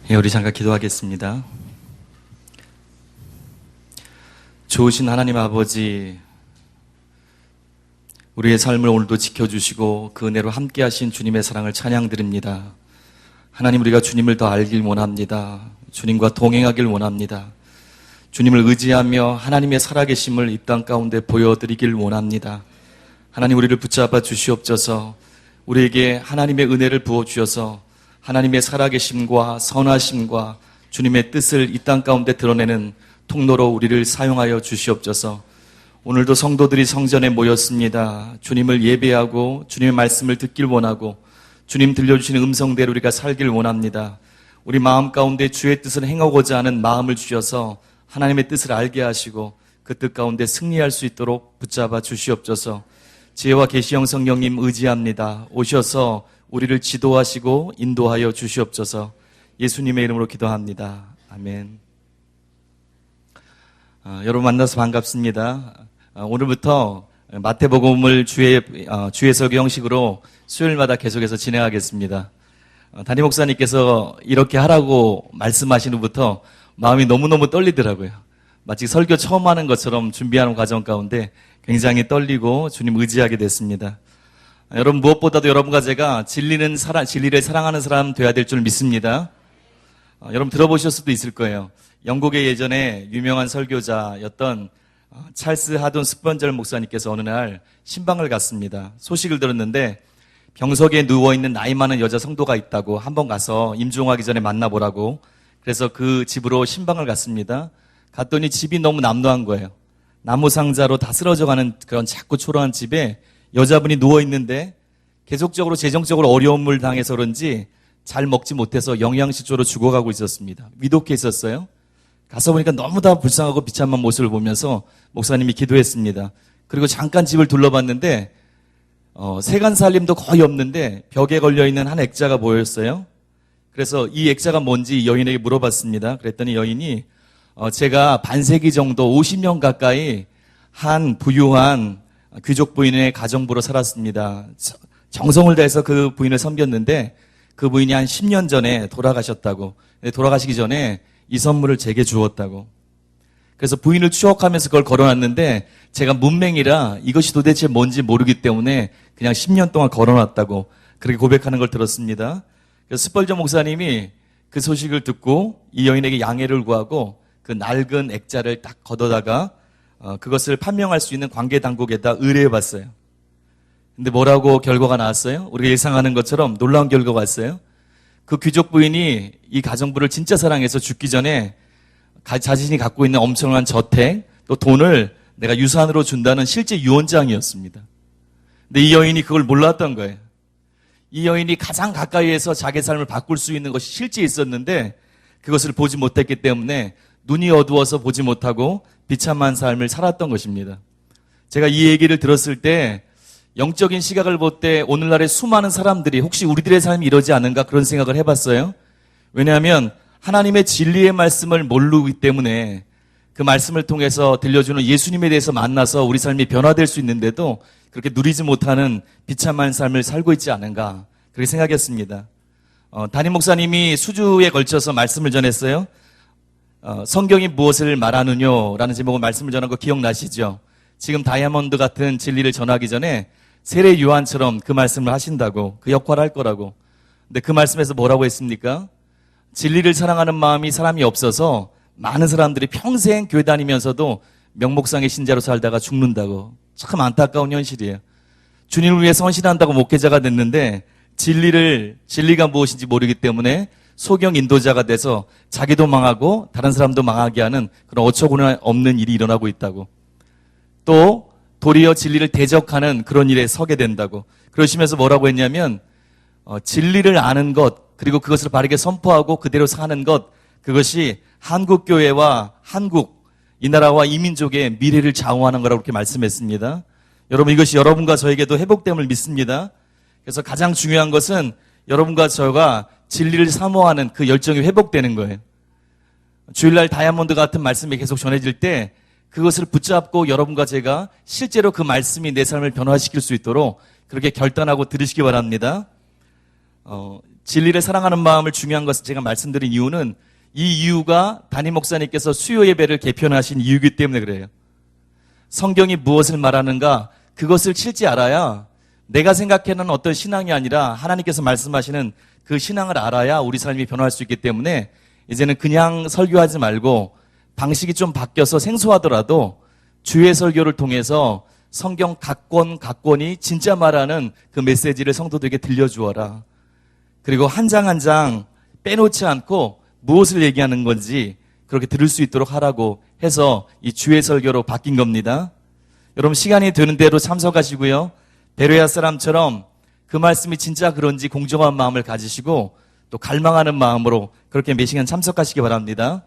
예, 우리 잠깐 기도하겠습니다. 좋으신 하나님 아버지, 우리의 삶을 오늘도 지켜주시고 그 은혜로 함께 하신 주님의 사랑을 찬양드립니다. 하나님, 우리가 주님을 더 알길 원합니다. 주님과 동행하길 원합니다. 주님을 의지하며 하나님의 살아계심을 이 땅 가운데 보여드리길 원합니다. 하나님, 우리를 붙잡아 주시옵소서. 우리에게 하나님의 은혜를 부어주셔서 하나님의 살아계심과 선하심과 주님의 뜻을 이 땅 가운데 드러내는 통로로 우리를 사용하여 주시옵소서. 오늘도 성도들이 성전에 모였습니다. 주님을 예배하고 주님의 말씀을 듣길 원하고 주님 들려주시는 음성대로 우리가 살길 원합니다. 우리 마음 가운데 주의 뜻을 행하고자 하는 마음을 주셔서 하나님의 뜻을 알게 하시고 그 뜻 가운데 승리할 수 있도록 붙잡아 주시옵소서. 지혜와 계시형 성령님 의지합니다. 오셔서 우리를 지도하시고 인도하여 주시옵소서. 예수님의 이름으로 기도합니다. 아멘. 여러분 만나서 반갑습니다. 오늘부터 마태복음을 주의 설교 형식으로 수요일마다 계속해서 진행하겠습니다. 담임 목사님께서 이렇게 하라고 말씀하신 후부터 마음이 너무너무 떨리더라고요. 마치 설교 처음 하는 것처럼 준비하는 과정 가운데 굉장히 떨리고 주님 의지하게 됐습니다. 여러분, 무엇보다도 여러분과 제가 진리를 사랑하는 사람 되어야 될 줄 믿습니다. 여러분 들어보실 수도 있을 거예요. 영국의 예전에 유명한 설교자였던 찰스 하돈 스펀절 목사님께서 어느 날 신방을 갔습니다. 소식을 들었는데 병석에 누워있는 나이 많은 여자 성도가 있다고 한번 가서 임종하기 전에 만나보라고, 그래서 그 집으로 신방을 갔습니다. 갔더니 집이 너무 남루한 거예요. 나무 상자로 다 쓰러져가는 그런 작고 초라한 집에 여자분이 누워있는데 계속적으로 재정적으로 어려움을 당해서 그런지 잘 먹지 못해서 영양실조로 죽어가고 있었습니다. 위독해 있었어요. 가서 보니까 너무 다 불쌍하고 비참한 모습을 보면서 목사님이 기도했습니다. 그리고 잠깐 집을 둘러봤는데 세간살림도 거의 없는데 벽에 걸려있는 한 액자가 보였어요. 그래서 이 액자가 뭔지 여인에게 물어봤습니다. 그랬더니 여인이 제가 반세기 정도 50년 가까이 한 부유한 귀족 부인의 가정부로 살았습니다. 정성을 다해서 그 부인을 섬겼는데 그 부인이 한 10년 전에 돌아가셨다고. 돌아가시기 전에 이 선물을 제게 주었다고. 그래서 부인을 추억하면서 그걸 걸어놨는데 제가 문맹이라 이것이 도대체 뭔지 모르기 때문에 그냥 10년 동안 걸어놨다고 그렇게 고백하는 걸 들었습니다. 그래서 스펄전 목사님이 그 소식을 듣고 이 여인에게 양해를 구하고 그 낡은 액자를 딱 걷어다가 그것을 판명할 수 있는 관계 당국에다 의뢰해봤어요. 근데 뭐라고 결과가 나왔어요? 우리가 예상하는 것처럼 놀라운 결과가 왔어요. 그 귀족 부인이 이 가정부를 진짜 사랑해서 죽기 전에 자신이 갖고 있는 엄청난 저택 또 돈을 내가 유산으로 준다는 실제 유언장이었습니다. 근데 이 여인이 그걸 몰랐던 거예요. 이 여인이 가장 가까이에서 자기 삶을 바꿀 수 있는 것이 실제 있었는데 그것을 보지 못했기 때문에 눈이 어두워서 보지 못하고 비참한 삶을 살았던 것입니다. 제가 이 얘기를 들었을 때 영적인 시각을 볼 때 오늘날의 수많은 사람들이 혹시 우리들의 삶이 이러지 않은가 그런 생각을 해봤어요. 왜냐하면 하나님의 진리의 말씀을 모르기 때문에 그 말씀을 통해서 들려주는 예수님에 대해서 만나서 우리 삶이 변화될 수 있는데도 그렇게 누리지 못하는 비참한 삶을 살고 있지 않은가 그렇게 생각했습니다. 담임 목사님이 수주에 걸쳐서 말씀을 전했어요. 성경이 무엇을 말하느뇨 라는 제목으로 말씀을 전한 거 기억나시죠? 지금 다이아몬드 같은 진리를 전하기 전에 세례 요한처럼 그 말씀을 하신다고, 그 역할을 할 거라고. 근데 그 말씀에서 뭐라고 했습니까? 진리를 사랑하는 마음이 사람이 없어서 많은 사람들이 평생 교회 다니면서도 명목상의 신자로 살다가 죽는다고. 참 안타까운 현실이에요. 주님을 위해 헌신한다고 목회자가 됐는데 진리가 무엇인지 모르기 때문에 소경 인도자가 돼서 자기도 망하고 다른 사람도 망하게 하는 그런 어처구니 없는 일이 일어나고 있다고. 또 도리어 진리를 대적하는 그런 일에 서게 된다고. 그러시면서 뭐라고 했냐면 진리를 아는 것 그리고 그것을 바르게 선포하고 그대로 사는 것, 그것이 한국교회와 한국 이 나라와 이 민족의 미래를 좌우하는 거라고 그렇게 말씀했습니다. 여러분, 이것이 여러분과 저에게도 회복됨을 믿습니다. 그래서 가장 중요한 것은 여러분과 저가 진리를 사모하는 그 열정이 회복되는 거예요. 주일날 다이아몬드 같은 말씀이 계속 전해질 때 그것을 붙잡고 여러분과 제가 실제로 그 말씀이 내 삶을 변화시킬 수 있도록 그렇게 결단하고 들으시기 바랍니다. 진리를 사랑하는 마음을 중요한 것을 제가 말씀드린 이유는 이 이유가 담임 목사님께서 수요 예배를 개편하신 이유이기 때문에 그래요. 성경이 무엇을 말하는가 그것을 실제 알아야 내가 생각하는 어떤 신앙이 아니라 하나님께서 말씀하시는 그 신앙을 알아야 우리 삶이 변화할 수 있기 때문에 이제는 그냥 설교하지 말고 방식이 좀 바뀌어서 생소하더라도 주의 설교를 통해서 성경 각권이 진짜 말하는 그 메시지를 성도들에게 들려주어라. 그리고 한 장 한 장 빼놓지 않고 무엇을 얘기하는 건지 그렇게 들을 수 있도록 하라고 해서 이 주의 설교로 바뀐 겁니다. 여러분 시간이 되는 대로 참석하시고요. 베레아 사람처럼 그 말씀이 진짜 그런지 공정한 마음을 가지시고 또 갈망하는 마음으로 그렇게 매 시간 참석하시기 바랍니다.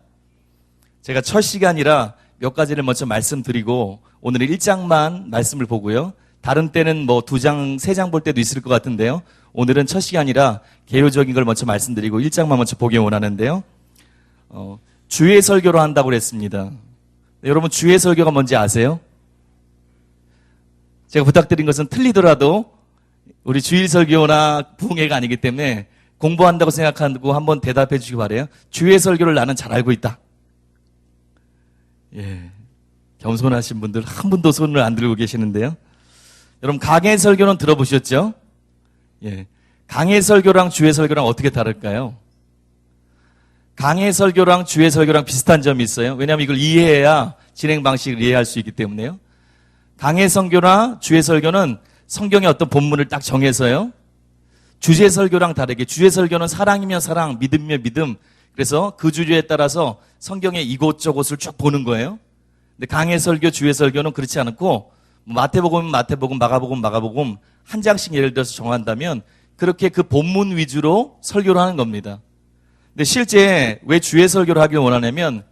제가 첫 시간이라 몇 가지를 먼저 말씀드리고 오늘은 1장만 말씀을 보고요. 다른 때는 뭐 2장, 3장 볼 때도 있을 것 같은데요. 오늘은 첫 시간이라 개요적인 걸 먼저 말씀드리고 1장만 먼저 보기 원하는데요. 주의 설교로 한다고 그랬습니다. 여러분 주의 설교가 뭔지 아세요? 제가 부탁드린 것은 틀리더라도 우리 주일 설교나 부흥회가 아니기 때문에 공부한다고 생각하고 한번 대답해 주시기 바라요. 주의 설교를 나는 잘 알고 있다. 예, 겸손하신 분들 한 분도 손을 안 들고 계시는데요. 여러분 강해 설교는 들어보셨죠? 예, 강해 설교랑 주의 설교랑 어떻게 다를까요? 강해 설교랑 주의 설교랑 비슷한 점이 있어요. 왜냐하면 이걸 이해해야 진행 방식을 이해할 수 있기 때문에요. 강해 설교나 주의 설교는 성경의 어떤 본문을 딱 정해서요. 주제 설교랑 다르게 주제 설교는 사랑이면 사랑, 믿음이면 믿음. 그래서 그 주제에 따라서 성경의 이곳저곳을 쭉 보는 거예요. 근데 강해 설교, 주의 설교는 그렇지 않고 마태복음은 마태복음, 마가복음, 마가복음 한 장씩 예를 들어서 정한다면 그렇게 그 본문 위주로 설교를 하는 겁니다. 근데 실제 왜 주의 설교를 하길 원하냐면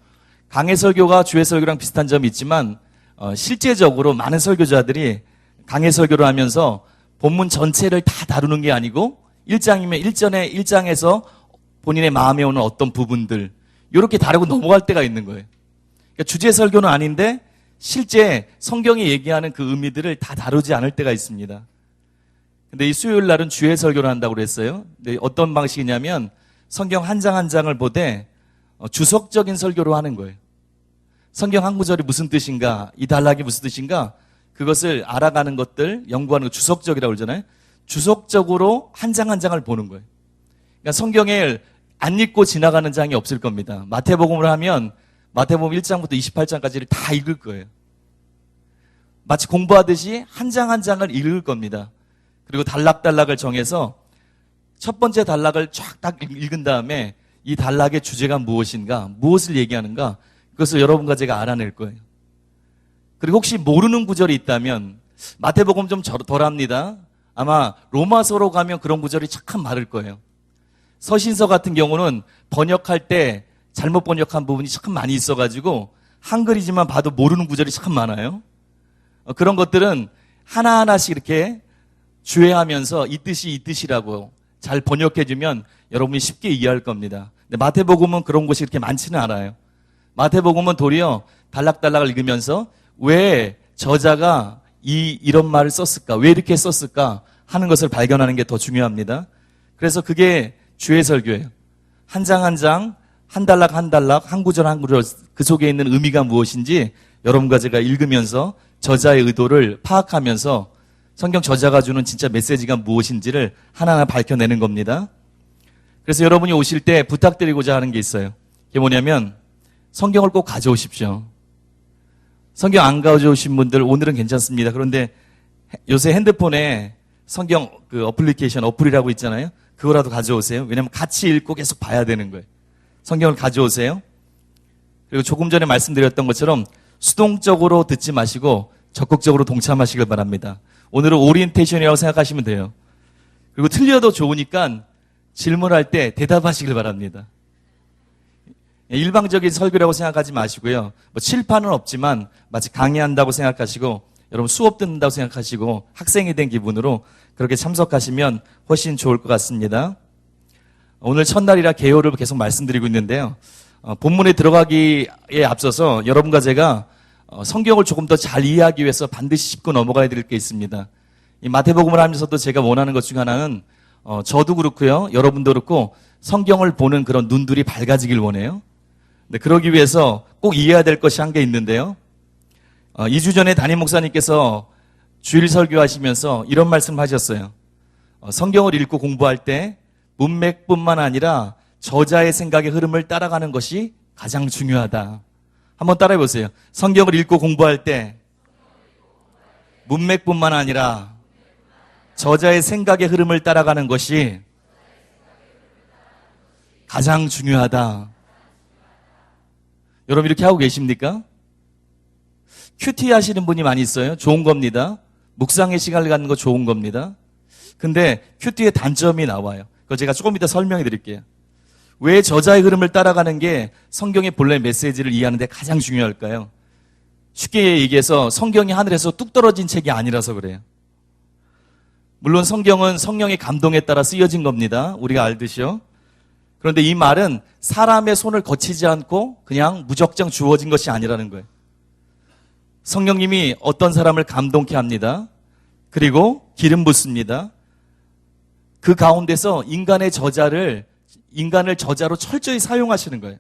강해 설교가 주의 설교랑 비슷한 점이 있지만 실제적으로 많은 설교자들이 강해 설교를 하면서 본문 전체를 다 다루는 게 아니고 1장이면 1장에서 본인의 마음에 오는 어떤 부분들 이렇게 다루고 넘어갈 때가 있는 거예요. 그러니까 주제 설교는 아닌데 실제 성경이 얘기하는 그 의미들을 다 다루지 않을 때가 있습니다. 근데 이 수요일 날은 주의 설교를 한다고 그랬어요. 근데 어떤 방식이냐면 성경 한 장 한 장을 보되 주석적인 설교로 하는 거예요. 성경 한 구절이 무슨 뜻인가, 이 단락이 무슨 뜻인가 그것을 알아가는 것들, 연구하는 거 주석적이라고 그러잖아요. 주석적으로 한 장 한 장을 보는 거예요. 그러니까 성경을 안 읽고 지나가는 장이 없을 겁니다. 마태복음을 하면 마태복음 1장부터 28장까지를 다 읽을 거예요. 마치 공부하듯이 한 장 한 장을 읽을 겁니다. 그리고 단락단락을 정해서 첫 번째 단락을 쫙 딱 읽은 다음에 이 단락의 주제가 무엇인가, 무엇을 얘기하는가 그것을 여러분과 제가 알아낼 거예요. 그리고 혹시 모르는 구절이 있다면 마태복음 좀 덜합니다. 아마 로마서로 가면 그런 구절이 참 많을 거예요. 서신서 같은 경우는 번역할 때 잘못 번역한 부분이 참 많이 있어가지고 한글이지만 봐도 모르는 구절이 참 많아요. 그런 것들은 하나하나씩 이렇게 주의하면서 이 뜻이 이 뜻이라고 잘 번역해주면 여러분이 쉽게 이해할 겁니다. 근데 마태복음은 그런 곳이 그렇게 많지는 않아요. 마태복음은 도리어 단락단락을 읽으면서 왜 저자가 이런 말을 썼을까? 왜 이렇게 썼을까? 하는 것을 발견하는 게 더 중요합니다. 그래서 그게 주의 설교예요. 한 장 한 장, 한 단락 한 단락, 한 구절 한 구절 그 속에 있는 의미가 무엇인지 여러분과 제가 읽으면서 저자의 의도를 파악하면서 성경 저자가 주는 진짜 메시지가 무엇인지를 하나하나 밝혀내는 겁니다. 그래서 여러분이 오실 때 부탁드리고자 하는 게 있어요. 그게 뭐냐면 성경을 꼭 가져오십시오. 성경 안 가져오신 분들 오늘은 괜찮습니다. 그런데 요새 핸드폰에 성경 그 어플이라고 있잖아요. 그거라도 가져오세요. 왜냐하면 같이 읽고 계속 봐야 되는 거예요. 성경을 가져오세요. 그리고 조금 전에 말씀드렸던 것처럼 수동적으로 듣지 마시고 적극적으로 동참하시길 바랍니다. 오늘은 오리엔테이션이라고 생각하시면 돼요. 그리고 틀려도 좋으니까 질문할 때 대답하시길 바랍니다. 일방적인 설교라고 생각하지 마시고요. 뭐 칠판은 없지만 마치 강의한다고 생각하시고 여러분 수업 듣는다고 생각하시고 학생이 된 기분으로 그렇게 참석하시면 훨씬 좋을 것 같습니다. 오늘 첫날이라 개요를 계속 말씀드리고 있는데요. 본문에 들어가기에 앞서서 여러분과 제가 성경을 조금 더 잘 이해하기 위해서 반드시 짚고 넘어가야 될 게 있습니다. 이 마태복음을 하면서도 제가 원하는 것 중 하나는 저도 그렇고요. 여러분도 그렇고 성경을 보는 그런 눈들이 밝아지길 원해요. 네, 그러기 위해서 꼭 이해해야 될 것이 한 개 있는데요. 2주 전에 담임 목사님께서 주일 설교하시면서 이런 말씀을 하셨어요. 성경을 읽고 공부할 때 문맥뿐만 아니라 저자의 생각의 흐름을 따라가는 것이 가장 중요하다. 한번 따라해 보세요. 성경을 읽고 공부할 때 문맥뿐만 아니라 저자의 생각의 흐름을 따라가는 것이 가장 중요하다. 여러분 이렇게 하고 계십니까? 큐티 하시는 분이 많이 있어요. 좋은 겁니다. 묵상의 시간을 갖는 거 좋은 겁니다. 근데 큐티의 단점이 나와요. 그거 제가 조금 이따 설명해 드릴게요. 왜 저자의 흐름을 따라가는 게 성경의 본래 메시지를 이해하는 데 가장 중요할까요? 쉽게 얘기해서 성경이 하늘에서 뚝 떨어진 책이 아니라서 그래요. 물론 성경은 성령의 감동에 따라 쓰여진 겁니다. 우리가 알듯이요. 그런데 이 말은 사람의 손을 거치지 않고 그냥 무적정 주어진 것이 아니라는 거예요. 성령님이 어떤 사람을 감동케 합니다. 그리고 기름 붓습니다. 그 가운데서 인간을 저자로 철저히 사용하시는 거예요.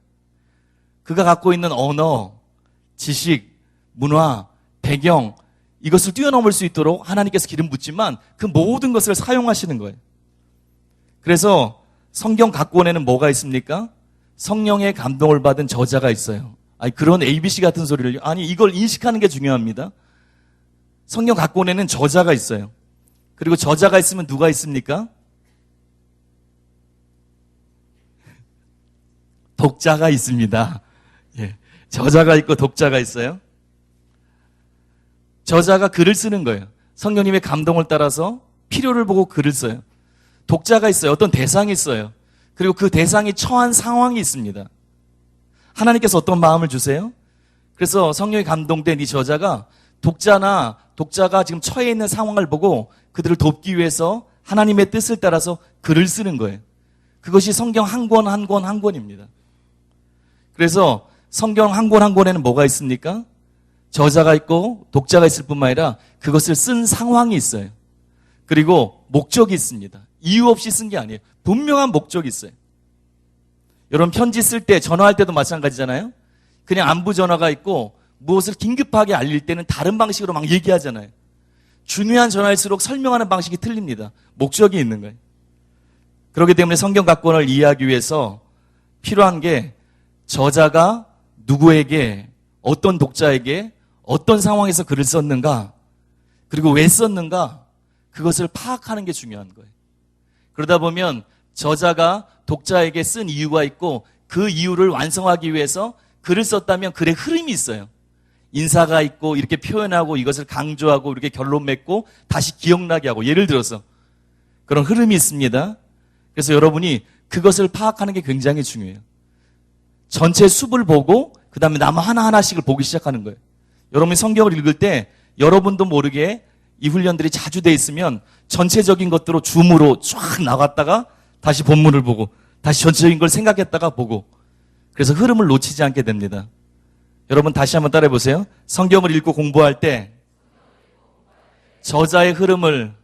그가 갖고 있는 언어, 지식, 문화, 배경, 이것을 뛰어넘을 수 있도록 하나님께서 기름 붓지만 그 모든 것을 사용하시는 거예요. 그래서 성경 각권에는 뭐가 있습니까? 성령의 감동을 받은 저자가 있어요. 아니, 그런 ABC 같은 소리를, 아니, 이걸 인식하는 게 중요합니다. 성경 각권에는 저자가 있어요. 그리고 저자가 있으면 누가 있습니까? 독자가 있습니다. 예. 저자가 있고 독자가 있어요. 저자가 글을 쓰는 거예요. 성령님의 감동을 따라서 필요를 보고 글을 써요. 독자가 있어요. 어떤 대상이 있어요. 그리고 그 대상이 처한 상황이 있습니다. 하나님께서 어떤 마음을 주세요? 그래서 성령이 감동된 이 저자가 독자가 지금 처해 있는 상황을 보고 그들을 돕기 위해서 하나님의 뜻을 따라서 글을 쓰는 거예요. 그것이 성경 한 권 한 권 한 권입니다. 그래서 성경 한 권 한 권에는 뭐가 있습니까? 저자가 있고 독자가 있을 뿐만 아니라 그것을 쓴 상황이 있어요. 그리고 목적이 있습니다. 이유 없이 쓴 게 아니에요. 분명한 목적이 있어요. 여러분 편지 쓸 때 전화할 때도 마찬가지잖아요. 그냥 안부 전화가 있고 무엇을 긴급하게 알릴 때는 다른 방식으로 막 얘기하잖아요. 중요한 전화일수록 설명하는 방식이 틀립니다. 목적이 있는 거예요. 그렇기 때문에 성경 각권을 이해하기 위해서 필요한 게 저자가 누구에게, 어떤 독자에게, 어떤 상황에서 글을 썼는가, 그리고 왜 썼는가, 그것을 파악하는 게 중요한 거예요. 그러다 보면 저자가 독자에게 쓴 이유가 있고 그 이유를 완성하기 위해서 글을 썼다면 글의 흐름이 있어요. 인사가 있고 이렇게 표현하고 이것을 강조하고 이렇게 결론 맺고 다시 기억나게 하고, 예를 들어서 그런 흐름이 있습니다. 그래서 여러분이 그것을 파악하는 게 굉장히 중요해요. 전체 숲을 보고 그 다음에 나무 하나하나씩을 보기 시작하는 거예요. 여러분이 성경을 읽을 때 여러분도 모르게 이 훈련들이 자주 돼 있으면 전체적인 것들로 줌으로 쫙 나갔다가 다시 본문을 보고 다시 전체적인 걸 생각했다가 보고, 그래서 흐름을 놓치지 않게 됩니다. 여러분 다시 한번 따라해 보세요. 성경을 읽고 공부할 때 저자의 흐름을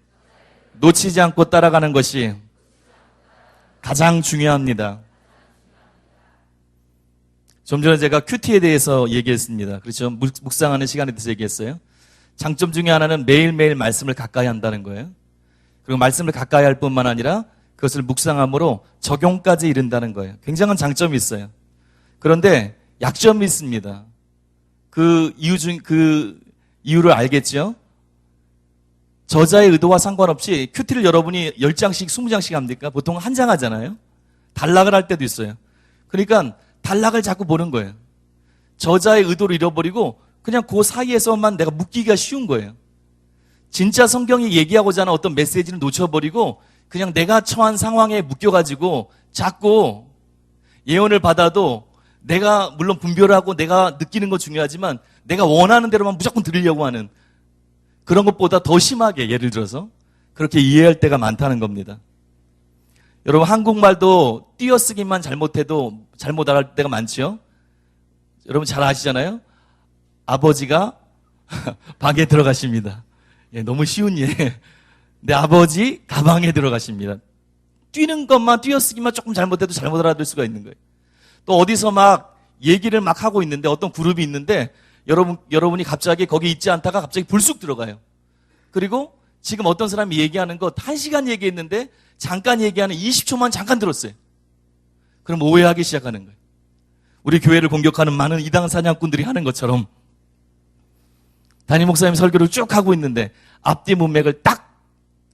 놓치지 않고 따라가는 것이 가장 중요합니다. 좀 전에 제가 큐티에 대해서 얘기했습니다. 그렇죠? 묵상하는 시간에 대해서 얘기했어요. 장점 중에 하나는 매일매일 말씀을 가까이 한다는 거예요. 그리고 말씀을 가까이 할 뿐만 아니라 그것을 묵상함으로 적용까지 이른다는 거예요. 굉장한 장점이 있어요. 그런데 약점이 있습니다. 그 이유를 알겠죠? 저자의 의도와 상관없이 큐티를 여러분이 10장씩, 20장씩 합니까? 보통 한 장 하잖아요. 단락을 할 때도 있어요. 그러니까 단락을 자꾸 보는 거예요. 저자의 의도를 잃어버리고 그냥 그 사이에서만 내가 묶기가 쉬운 거예요. 진짜 성경이 얘기하고자 하는 어떤 메시지를 놓쳐버리고 그냥 내가 처한 상황에 묶여가지고 자꾸 예언을 받아도 내가 물론 분별하고 내가 느끼는 건 중요하지만 내가 원하는 대로만 무조건 들으려고 하는, 그런 것보다 더 심하게, 예를 들어서 그렇게 이해할 때가 많다는 겁니다. 여러분 한국말도 띄어쓰기만 잘못해도 잘못 알아갈 때가 많죠. 여러분 잘 아시잖아요. 아버지가 방에 들어가십니다. 예, 너무 쉬운 예. 내 아버지 가방에 들어가십니다. 뛰는 것만 띄어쓰기만 조금 잘못해도 잘못 알아들 수가 있는 거예요. 또 어디서 막 얘기를 막 하고 있는데 어떤 그룹이 있는데 여러분이 갑자기 거기 있지 않다가 갑자기 불쑥 들어가요. 그리고 지금 어떤 사람이 얘기하는 것 1시간 얘기했는데 잠깐 얘기하는 20초만 잠깐 들었어요. 그럼 오해하기 시작하는 거예요. 우리 교회를 공격하는 많은 이당 사냥꾼들이 하는 것처럼 담임 목사님 설교를 쭉 하고 있는데 앞뒤 문맥을 딱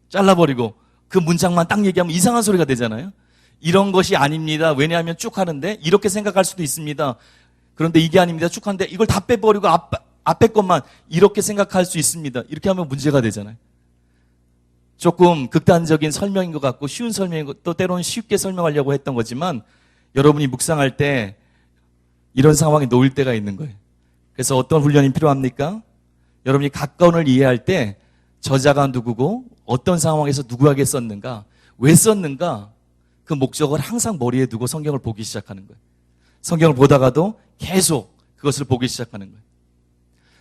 잘라버리고 그 문장만 딱 얘기하면 이상한 소리가 되잖아요. 이런 것이 아닙니다. 왜냐하면 쭉 하는데 이렇게 생각할 수도 있습니다. 그런데 이게 아닙니다. 쭉 하는데 이걸 다 빼버리고 앞에 것만 이렇게 생각할 수 있습니다. 이렇게 하면 문제가 되잖아요. 조금 극단적인 설명인 것 같고 쉬운 설명인 것도 때로는 쉽게 설명하려고 했던 거지만 여러분이 묵상할 때 이런 상황에 놓일 때가 있는 거예요. 그래서 어떤 훈련이 필요합니까? 여러분이 각건을 이해할 때 저자가 누구고 어떤 상황에서 누구에게 썼는가, 왜 썼는가 그 목적을 항상 머리에 두고 성경을 보기 시작하는 거예요. 성경을 보다가도 계속 그것을 보기 시작하는 거예요.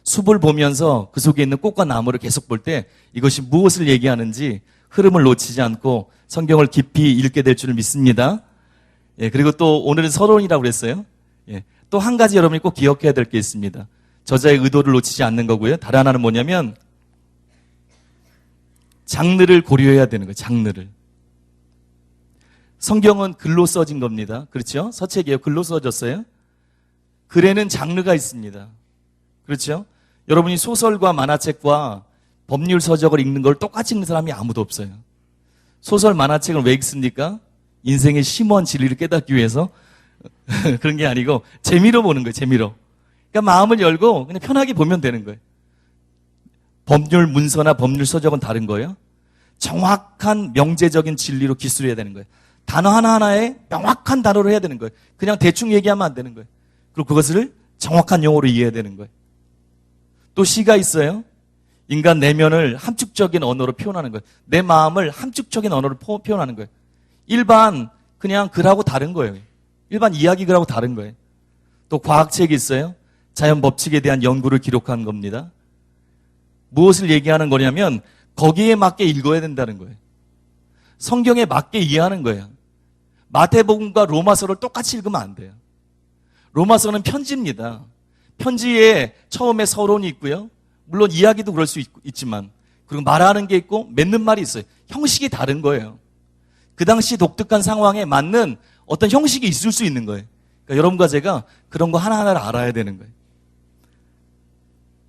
숲을 보면서 그 속에 있는 꽃과 나무를 계속 볼 때 이것이 무엇을 얘기하는지 흐름을 놓치지 않고 성경을 깊이 읽게 될 줄을 믿습니다. 예, 그리고 또 오늘은 서론이라고 그랬어요. 예, 또 한 가지 여러분이 꼭 기억해야 될 게 있습니다. 저자의 의도를 놓치지 않는 거고요. 다른 하나는 뭐냐면 장르를 고려해야 되는 거예요. 장르를. 성경은 글로 써진 겁니다. 그렇죠? 서책이에요. 글로 써졌어요. 글에는 장르가 있습니다. 그렇죠? 여러분이 소설과 만화책과 법률 서적을 읽는 걸 똑같이 읽는 사람이 아무도 없어요. 소설, 만화책을 왜 읽습니까? 인생의 심오한 진리를 깨닫기 위해서 그런 게 아니고 재미로 보는 거예요. 재미로. 그러니까 마음을 열고 그냥 편하게 보면 되는 거예요. 법률 문서나 법률 서적은 다른 거예요. 정확한 명제적인 진리로 기술해야 되는 거예요. 단어 하나하나에 명확한 단어로 해야 되는 거예요. 그냥 대충 얘기하면 안 되는 거예요. 그리고 그것을 정확한 용어로 이해해야 되는 거예요. 또 시가 있어요. 인간 내면을 함축적인 언어로 표현하는 거예요. 내 마음을 함축적인 언어로 표현하는 거예요. 일반 그냥 글하고 다른 거예요. 일반 이야기 글하고 다른 거예요. 또 과학책이 있어요. 자연 법칙에 대한 연구를 기록한 겁니다. 무엇을 얘기하는 거냐면 거기에 맞게 읽어야 된다는 거예요. 성경에 맞게 이해하는 거예요. 마태복음과 로마서를 똑같이 읽으면 안 돼요. 로마서는 편지입니다. 편지에 처음에 서론이 있고요. 물론 이야기도 그럴 수 있지만 그리고 말하는 게 있고 맺는 말이 있어요. 형식이 다른 거예요. 그 당시 독특한 상황에 맞는 어떤 형식이 있을 수 있는 거예요. 그러니까 여러분과 제가 그런 거 하나하나를 알아야 되는 거예요.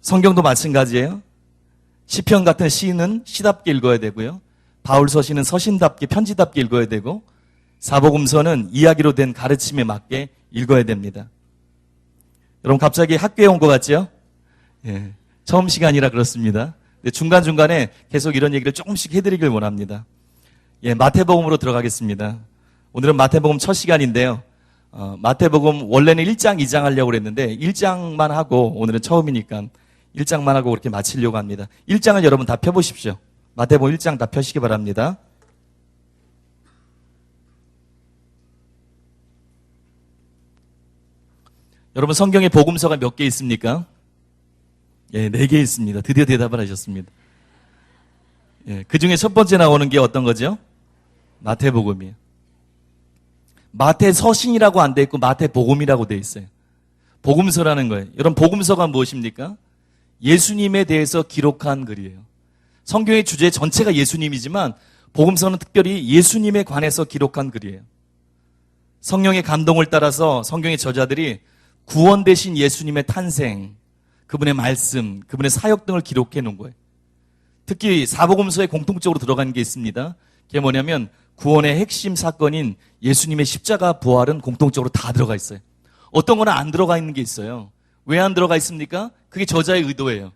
성경도 마찬가지예요. 시편 같은 시는 시답게 읽어야 되고요. 바울 서신은 서신답게 편지답게 읽어야 되고 사복음서는 이야기로 된 가르침에 맞게 읽어야 됩니다. 여러분 갑자기 학교에 온 것 같죠? 예, 처음 시간이라 그렇습니다. 근데 중간중간에 계속 이런 얘기를 조금씩 해드리길 원합니다. 예, 마태복음으로 들어가겠습니다. 오늘은 마태복음 첫 시간인데요. 마태복음 원래는 1장, 2장 하려고 그랬는데 1장만 하고 오늘은 처음이니까 1장만 하고 그렇게 마치려고 합니다. 1장을 여러분 다 펴보십시오. 마태복음 1장 다 펴시기 바랍니다. 여러분 성경에 복음서가 몇 개 있습니까? 예, 4개 있습니다. 드디어 대답을 하셨습니다. 예, 그 중에 첫 번째 나오는 게 어떤 거죠? 마태복음이에요. 마태 서신이라고 안 돼 있고 마태복음이라고 돼 있어요. 복음서라는 거예요. 여러분 복음서가 무엇입니까? 예수님에 대해서 기록한 글이에요. 성경의 주제 전체가 예수님이지만 복음서는 특별히 예수님에 관해서 기록한 글이에요. 성령의 감동을 따라서 성경의 저자들이 구원 되신 예수님의 탄생, 그분의 말씀, 그분의 사역 등을 기록해 놓은 거예요. 특히 사복음서에 공통적으로 들어간 게 있습니다. 그게 뭐냐면 구원의 핵심 사건인 예수님의 십자가 부활은 공통적으로 다 들어가 있어요. 어떤 거는 안 들어가 있는 게 있어요. 왜 안 들어가 있습니까? 그게 저자의 의도예요.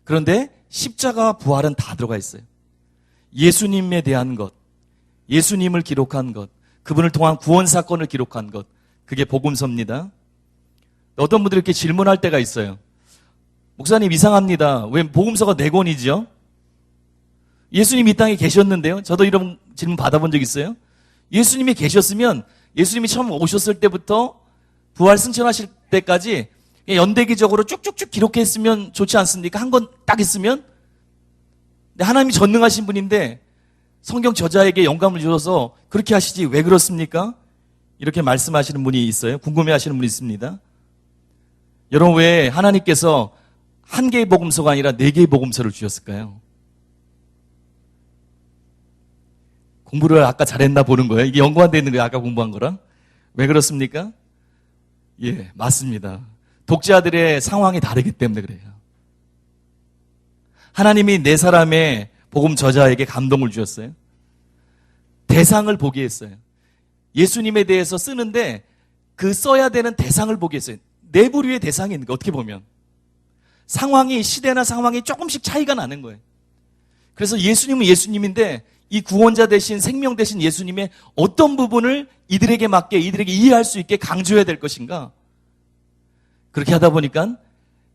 그런데 십자가 부활은 다 들어가 있어요. 예수님에 대한 것, 예수님을 기록한 것, 그분을 통한 구원 사건을 기록한 것, 그게 복음서입니다. 어떤 분들이 이렇게 질문할 때가 있어요. 목사님 이상합니다. 왜 복음서가 4권이죠? 예수님이 이 땅에 계셨는데요. 저도 이런 질문 받아본 적 있어요. 예수님이 계셨으면 예수님이 처음 오셨을 때부터 부활 승천하실 때까지 연대기적으로 쭉쭉쭉 기록했으면 좋지 않습니까? 한 권 딱 있으면. 근데 하나님이 전능하신 분인데 성경 저자에게 영감을 주셔서 그렇게 하시지 왜 그렇습니까? 이렇게 말씀하시는 분이 있어요. 궁금해하시는 분이 있습니다. 여러분, 왜 하나님께서 한 개의 복음서가 아니라 네 개의 복음서를 주셨을까요? 공부를 아까 잘했나 보는 거예요. 이게 연관되어 있는 거예요. 아까 공부한 거랑. 왜 그렇습니까? 예, 맞습니다. 독자들의 상황이 다르기 때문에 그래요. 하나님이 네 사람의 복음 저자에게 감동을 주셨어요. 대상을 보게 했어요. 예수님에 대해서 쓰는데 그 써야 되는 대상을 보게 했어요. 네 부류의 대상이 있는 거예요. 어떻게 보면. 상황이, 시대나 상황이 조금씩 차이가 나는 거예요. 그래서 예수님은 예수님인데 이 구원자 대신, 생명 대신 예수님의 어떤 부분을 이들에게 맞게, 이들에게 이해할 수 있게 강조해야 될 것인가? 그렇게 하다 보니까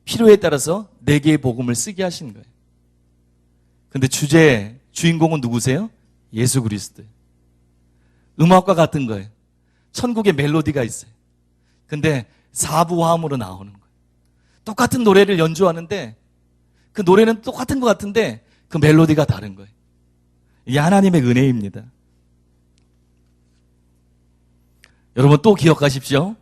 필요에 따라서 네 개의 복음을 쓰게 하신 거예요. 근데 주인공은 누구세요? 예수 그리스도예요. 음악과 같은 거예요. 천국에 멜로디가 있어요. 근데 사부화음으로 나오는 거예요. 똑같은 노래를 연주하는데 그 노래는 똑같은 것 같은데 그 멜로디가 다른 거예요. 이게 하나님의 은혜입니다. 여러분 또 기억하십시오.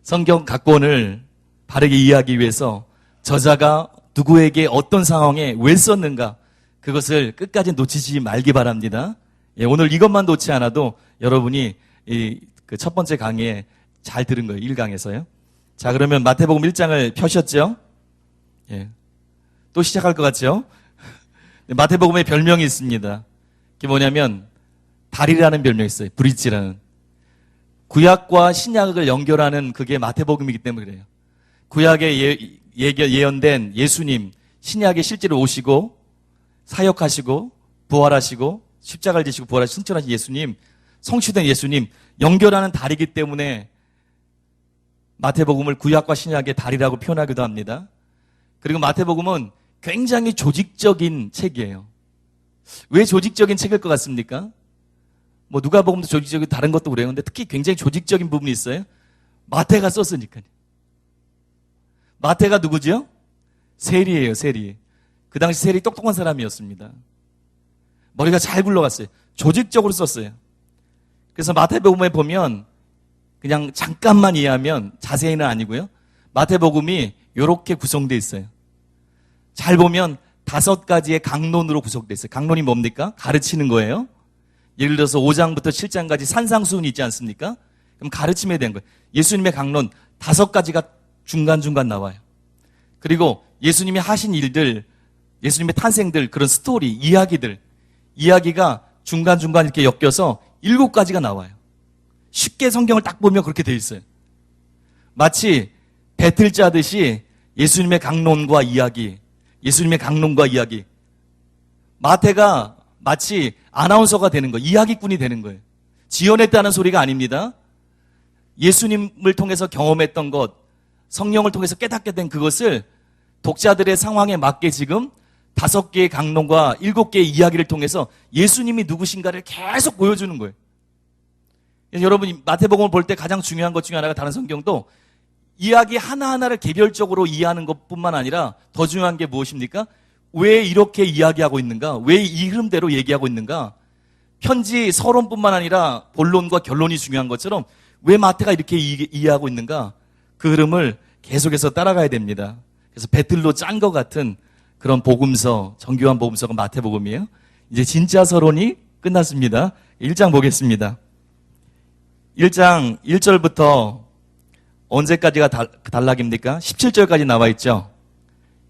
성경 각본을 바르게 이해하기 위해서 저자가 누구에게 어떤 상황에 왜 썼는가 그것을 끝까지 놓치지 말기 바랍니다. 예, 오늘 이것만 놓지 않아도 여러분이 그 첫 번째 강의에 잘 들은 거예요. 1강에서요. 자, 그러면 마태복음 1장을 펴셨죠? 예. 또 시작할 것 같죠? 마태복음에 별명이 있습니다. 그게 뭐냐면 다리라는 별명이 있어요. 브릿지라는. 구약과 신약을 연결하는 그게 마태복음이기 때문에 그래요. 구약에 예언된 예수님, 신약에 실제로 오시고 사역하시고 부활하시고 십자가를 지시고 부활하시고 승천하신 예수님, 성취된 예수님 연결하는 다리이기 때문에 마태복음을 구약과 신약의 다리라고 표현하기도 합니다. 그리고 마태복음은 굉장히 조직적인 책이에요. 왜 조직적인 책일 것 같습니까? 뭐 누가복음도 조직적이고 다른 것도 그래요. 근데 특히 굉장히 조직적인 부분이 있어요. 마태가 썼으니까요. 마태가 누구죠? 세리예요, 세리. 그 당시 세리 똑똑한 사람이었습니다. 머리가 잘 굴러갔어요. 조직적으로 썼어요. 그래서 마태복음에 보면 그냥 잠깐만 이해하면 자세히는 아니고요. 마태복음이 이렇게 구성되어 있어요. 잘 보면 5가지의 강론으로 구성되어 있어요. 강론이 뭡니까? 가르치는 거예요. 예를 들어서 5장부터 7장까지 산상수훈이 있지 않습니까? 그럼 가르침에 대한 거예요. 예수님의 강론 5가지가 중간중간 나와요. 그리고 예수님이 하신 일들, 예수님의 탄생들, 그런 스토리, 이야기가 중간중간 이렇게 엮여서 7가지가 나와요. 쉽게 성경을 딱 보면 그렇게 돼 있어요. 마치 배틀 짜듯이 예수님의 강론과 이야기, 마태가 마치 아나운서가 되는 거예요. 이야기꾼이 되는 거예요. 지어냈다는 소리가 아닙니다. 예수님을 통해서 경험했던 것, 성령을 통해서 깨닫게 된 그것을 독자들의 상황에 맞게 지금 5개의 강론과 7개의 이야기를 통해서 예수님이 누구신가를 계속 보여주는 거예요. 여러분이 마태복음을 볼 때 가장 중요한 것 중에 하나가 다른 성경도 이야기 하나하나를 개별적으로 이해하는 것뿐만 아니라 더 중요한 게 무엇입니까? 왜 이렇게 이야기하고 있는가? 왜 이 흐름대로 얘기하고 있는가? 편지 서론뿐만 아니라 본론과 결론이 중요한 것처럼 왜 마태가 이렇게 이해하고 있는가? 그 흐름을 계속해서 따라가야 됩니다. 그래서 배틀로 짠 것 같은 그런 복음서, 정교한 복음서가 마태복음이에요. 이제 진짜 서론이 끝났습니다. 1장 보겠습니다. 1장 1절부터 언제까지가 단락입니까? 17절까지 나와 있죠.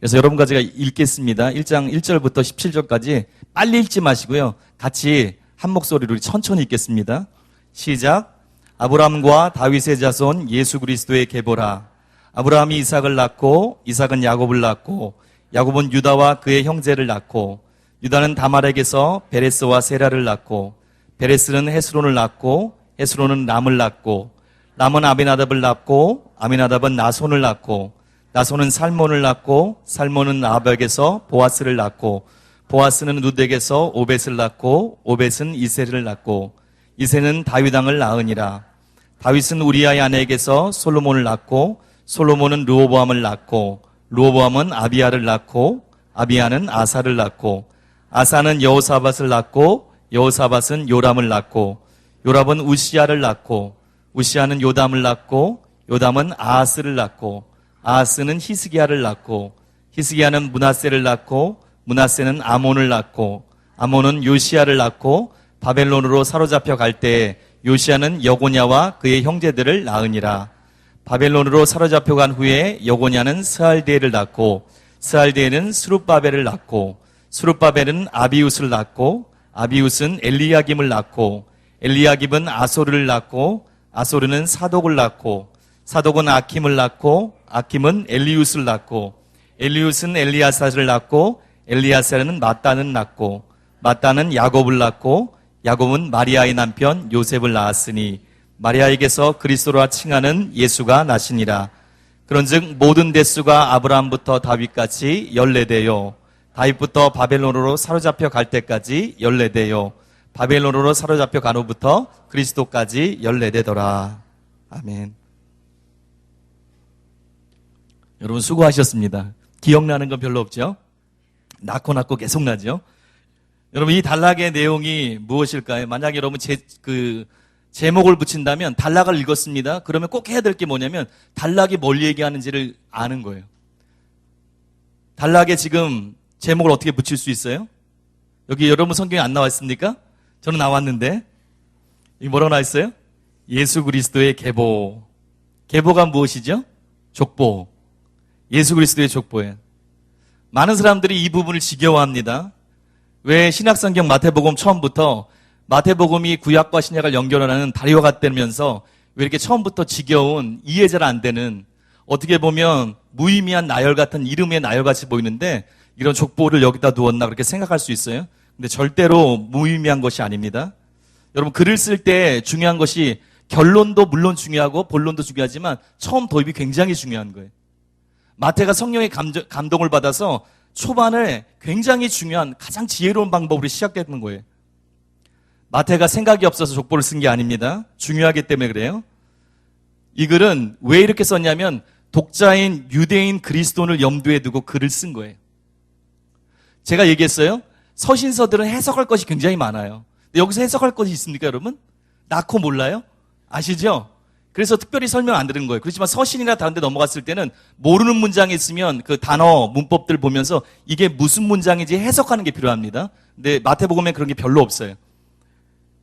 그래서 여러분과 제가 읽겠습니다. 1장 1절부터 17절까지 빨리 읽지 마시고요. 같이 한 목소리로 천천히 읽겠습니다. 시작. 아브라함과 다윗의 자손 예수 그리스도의 계보라. 아브라함이 이삭을 낳고 이삭은 야곱을 낳고 야곱은 유다와 그의 형제를 낳고 유다는 다말에게서 베레스와 세라를 낳고 베레스는 헤스론을 낳고 헤스론은 람을 낳고 람은 아비나답을 낳고 아비나답은 나손을 낳고 나손은 살몬을 낳고 살몬은 아합에게서 보아스를 낳고 보아스는 룻에게서 오벳을 낳고 오벳은 이세를 낳고 이세는 다윗 왕을 낳으니라. 다윗은 우리아의 아내에게서 솔로몬을 낳고 솔로몬은 르호보암을 낳고 르호보암은 아비야를 낳고 아비야는 아사를 낳고 아사는 여호사밧을 낳고 여호사밧은 요람을 낳고 요람은 우시야를 낳고 우시야는 요담을 낳고 요담은 아하스를 낳고 아하스는 히스기야를 낳고 히스기야는 므낫세를 낳고 므낫세는 아몬을 낳고 아몬은 요시야를 낳고 바벨론으로 사로잡혀 갈 때에 요시야는 여고냐와 그의 형제들을 낳으니라. 바벨론으로 사로잡혀 간 후에 여고냐는 스알디엘을 낳고 스알디엘은 스룹바벨을 낳고 스룹바벨은 아비웃을 낳고 아비웃은 엘리야김을 낳고 엘리야김은 아소르를 낳고 아소르는 사독을 낳고 사독은 아킴을 낳고 아킴은 엘리웃을 낳고 엘리웃은 엘리야사를 낳고 엘리야사는 마따는 낳고 마따는 야곱을 낳고 야곱은 마리아의 남편 요셉을 낳았으니 마리아에게서 그리스도라 칭하는 예수가 나시니라. 그런즉 모든 대수가 아브라함부터 다윗까지 14대요 다윗부터 바벨론으로 사로잡혀 갈 때까지 14대요 바벨론으로 사로잡혀 간 후부터 그리스도까지 14대더라. 아멘. 여러분 수고하셨습니다. 기억나는 건 별로 없죠? 낳고 계속 나죠? 여러분 이 단락의 내용이 무엇일까요? 만약에 여러분 제목을 붙인다면 단락을 읽었습니다. 그러면 꼭 해야 될 게 뭐냐면 단락이 뭘 얘기하는지를 아는 거예요. 단락에 지금 제목을 어떻게 붙일 수 있어요? 여기 여러분 성경에 안 나와 있습니까? 저는 나왔는데 이 뭐라고 나와 있어요? 예수 그리스도의 계보. 계보가 무엇이죠? 족보. 예수 그리스도의 족보예요. 많은 사람들이 이 부분을 지겨워합니다. 왜 신약성경 마태복음 처음부터 마태복음이 구약과 신약을 연결하는 다리와 같다면서 왜 이렇게 처음부터 지겨운 이해 잘 안 되는 어떻게 보면 무의미한 나열 같은 이름의 나열같이 보이는데 이런 족보를 여기다 두었나 그렇게 생각할 수 있어요. 근데 절대로 무의미한 것이 아닙니다. 여러분 글을 쓸 때 중요한 것이 결론도 물론 중요하고 본론도 중요하지만 처음 도입이 굉장히 중요한 거예요. 마태가 성령의 감동을 받아서 초반에 굉장히 중요한 가장 지혜로운 방법으로 시작되는 거예요. 마태가 생각이 없어서 족보를 쓴 게 아닙니다. 중요하기 때문에 그래요. 이 글은 왜 이렇게 썼냐면 독자인 유대인 그리스도인을 염두에 두고 글을 쓴 거예요. 제가 얘기했어요. 서신서들은 해석할 것이 굉장히 많아요. 근데 여기서 해석할 것이 있습니까, 여러분? 낳고 몰라요? 아시죠? 그래서 특별히 설명 안 드리는 거예요. 그렇지만 서신이나 다른 데 넘어갔을 때는 모르는 문장이 있으면 그 단어, 문법들 보면서 이게 무슨 문장인지 해석하는 게 필요합니다. 근데 마태복음에 그런 게 별로 없어요.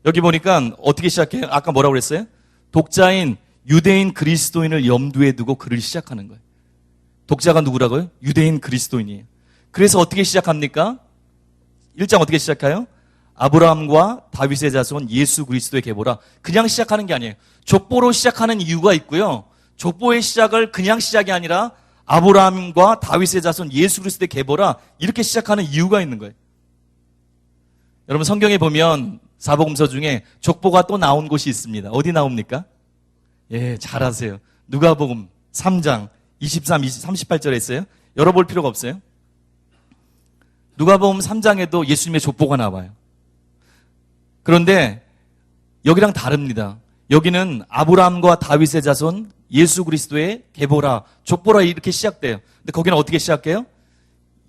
여기 보니까 어떻게 시작해요? 아까 뭐라고 그랬어요? 독자인 유대인 그리스도인을 염두에 두고 글을 시작하는 거예요. 독자가 누구라고요? 유대인 그리스도인이에요. 그래서 어떻게 시작합니까? 1장 어떻게 시작해요? 아브라함과 다윗의 자손 예수 그리스도의 계보라. 그냥 시작하는 게 아니에요. 족보로 시작하는 이유가 있고요. 족보의 시작을 그냥 시작이 아니라 아브라함과 다윗의 자손 예수 그리스도의 계보라 이렇게 시작하는 이유가 있는 거예요. 여러분 성경에 보면 사복음서 중에 족보가 또 나온 곳이 있습니다. 어디 나옵니까? 예, 잘하세요. 누가복음 3장 23, 38절에 있어요. 열어볼 필요가 없어요. 누가복음 3장에도 예수님의 족보가 나와요. 그런데 여기랑 다릅니다. 여기는 아브라함과 다윗의 자손 예수 그리스도의 계보라, 족보라 이렇게 시작돼요. 근데 거기는 어떻게 시작해요?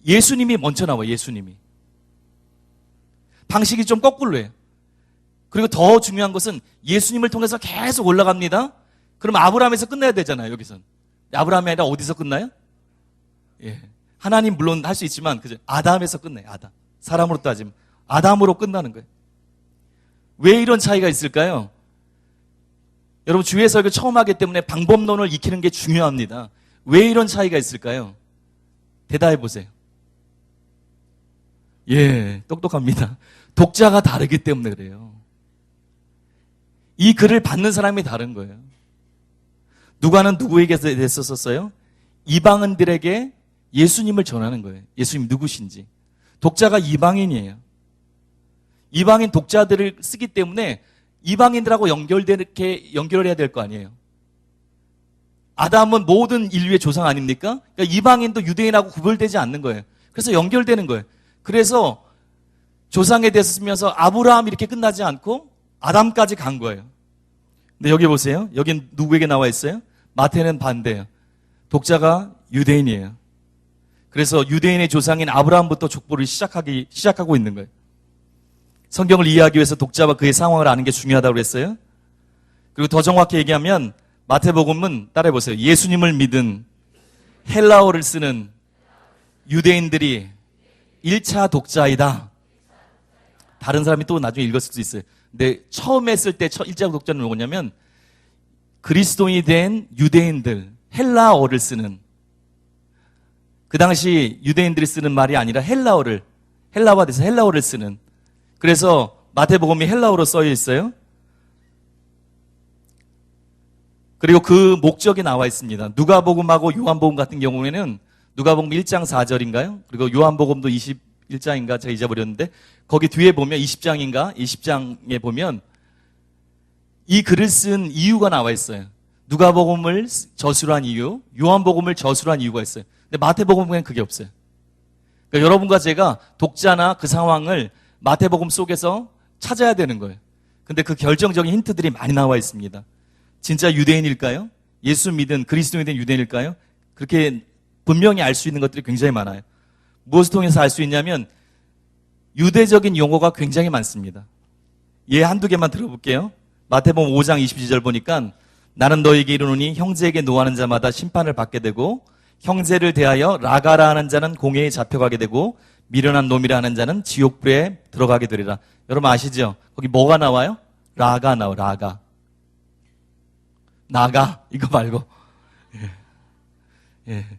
예수님이 먼저 나와요. 예수님이. 방식이 좀 거꾸로 해요. 그리고 더 중요한 것은 예수님을 통해서 계속 올라갑니다. 그럼 아브라함에서 끝나야 되잖아요. 여기선. 아브라함이 아니라 어디서 끝나요? 예. 하나님 물론 할 수 있지만 그죠? 아담에서 끝나요. 아담. 사람으로 따지면 아담으로 끝나는 거예요. 왜 이런 차이가 있을까요? 여러분 주의 설교 처음 하기 때문에 방법론을 익히는 게 중요합니다. 왜 이런 차이가 있을까요? 대답해 보세요. 예, 똑똑합니다. 독자가 다르기 때문에 그래요. 이 글을 받는 사람이 다른 거예요. 누가는 누구에게 대해서 썼어요? 이방인들에게 예수님을 전하는 거예요. 예수님 누구신지. 독자가 이방인이에요. 이방인 독자들을 쓰기 때문에 이방인들하고 연결을 해야 될 거 아니에요. 아담은 모든 인류의 조상 아닙니까? 그러니까 이방인도 유대인하고 구별되지 않는 거예요. 그래서 연결되는 거예요. 그래서 조상에 대해서 쓰면서 아브라함 이렇게 끝나지 않고 아담까지 간 거예요. 근데 여기 보세요. 여긴 누구에게 나와 있어요? 마태는 반대예요. 독자가 유대인이에요. 그래서 유대인의 조상인 아브라함부터 족보를 시작하고 있는 거예요. 성경을 이해하기 위해서 독자와 그의 상황을 아는 게 중요하다고 그랬어요. 그리고 더 정확히 얘기하면 마태복음은 따라해보세요. 예수님을 믿은 헬라어를 쓰는 유대인들이 1차 독자이다. 다른 사람이 또 나중에 읽었을 수도 있어요. 근데 처음 했을 때 1차 독자는 뭐냐면 그리스도인이 된 유대인들, 헬라어를 쓰는, 그 당시 유대인들이 쓰는 말이 아니라 헬라화돼서 헬라어를 쓰는, 그래서 마태복음이 헬라어로 써 있어요. 그리고 그 목적이 나와 있습니다. 누가복음하고 요한복음 같은 경우에는 누가복음 1장 4절인가요? 그리고 요한복음도 21장인가 제가 잊어버렸는데 거기 뒤에 보면 20장인가 20장에 보면 이 글을 쓴 이유가 나와 있어요. 누가복음을 저술한 이유, 요한복음을 저술한 이유가 있어요. 근데 마태복음에는 그게 없어요. 그러니까 여러분과 제가 독자나 그 상황을 마태복음 속에서 찾아야 되는 거예요. 근데 그 결정적인 힌트들이 많이 나와 있습니다. 진짜 유대인일까요? 예수 믿은 그리스도인이 된 유대인일까요? 그렇게 분명히 알 수 있는 것들이 굉장히 많아요. 무엇을 통해서 알 수 있냐면 유대적인 용어가 굉장히 많습니다. 한두 개만 들어볼게요. 마태복음 5장 22절 보니까 나는 너에게 이르노니 형제에게 노하는 자마다 심판을 받게 되고 형제를 대하여 라가라 하는 자는 공회에 잡혀가게 되고 미련한 놈이라 하는 자는 지옥불에 들어가게 되리라. 여러분 아시죠? 거기 뭐가 나와요? 라가 나와요. 라가. 나가 이거 말고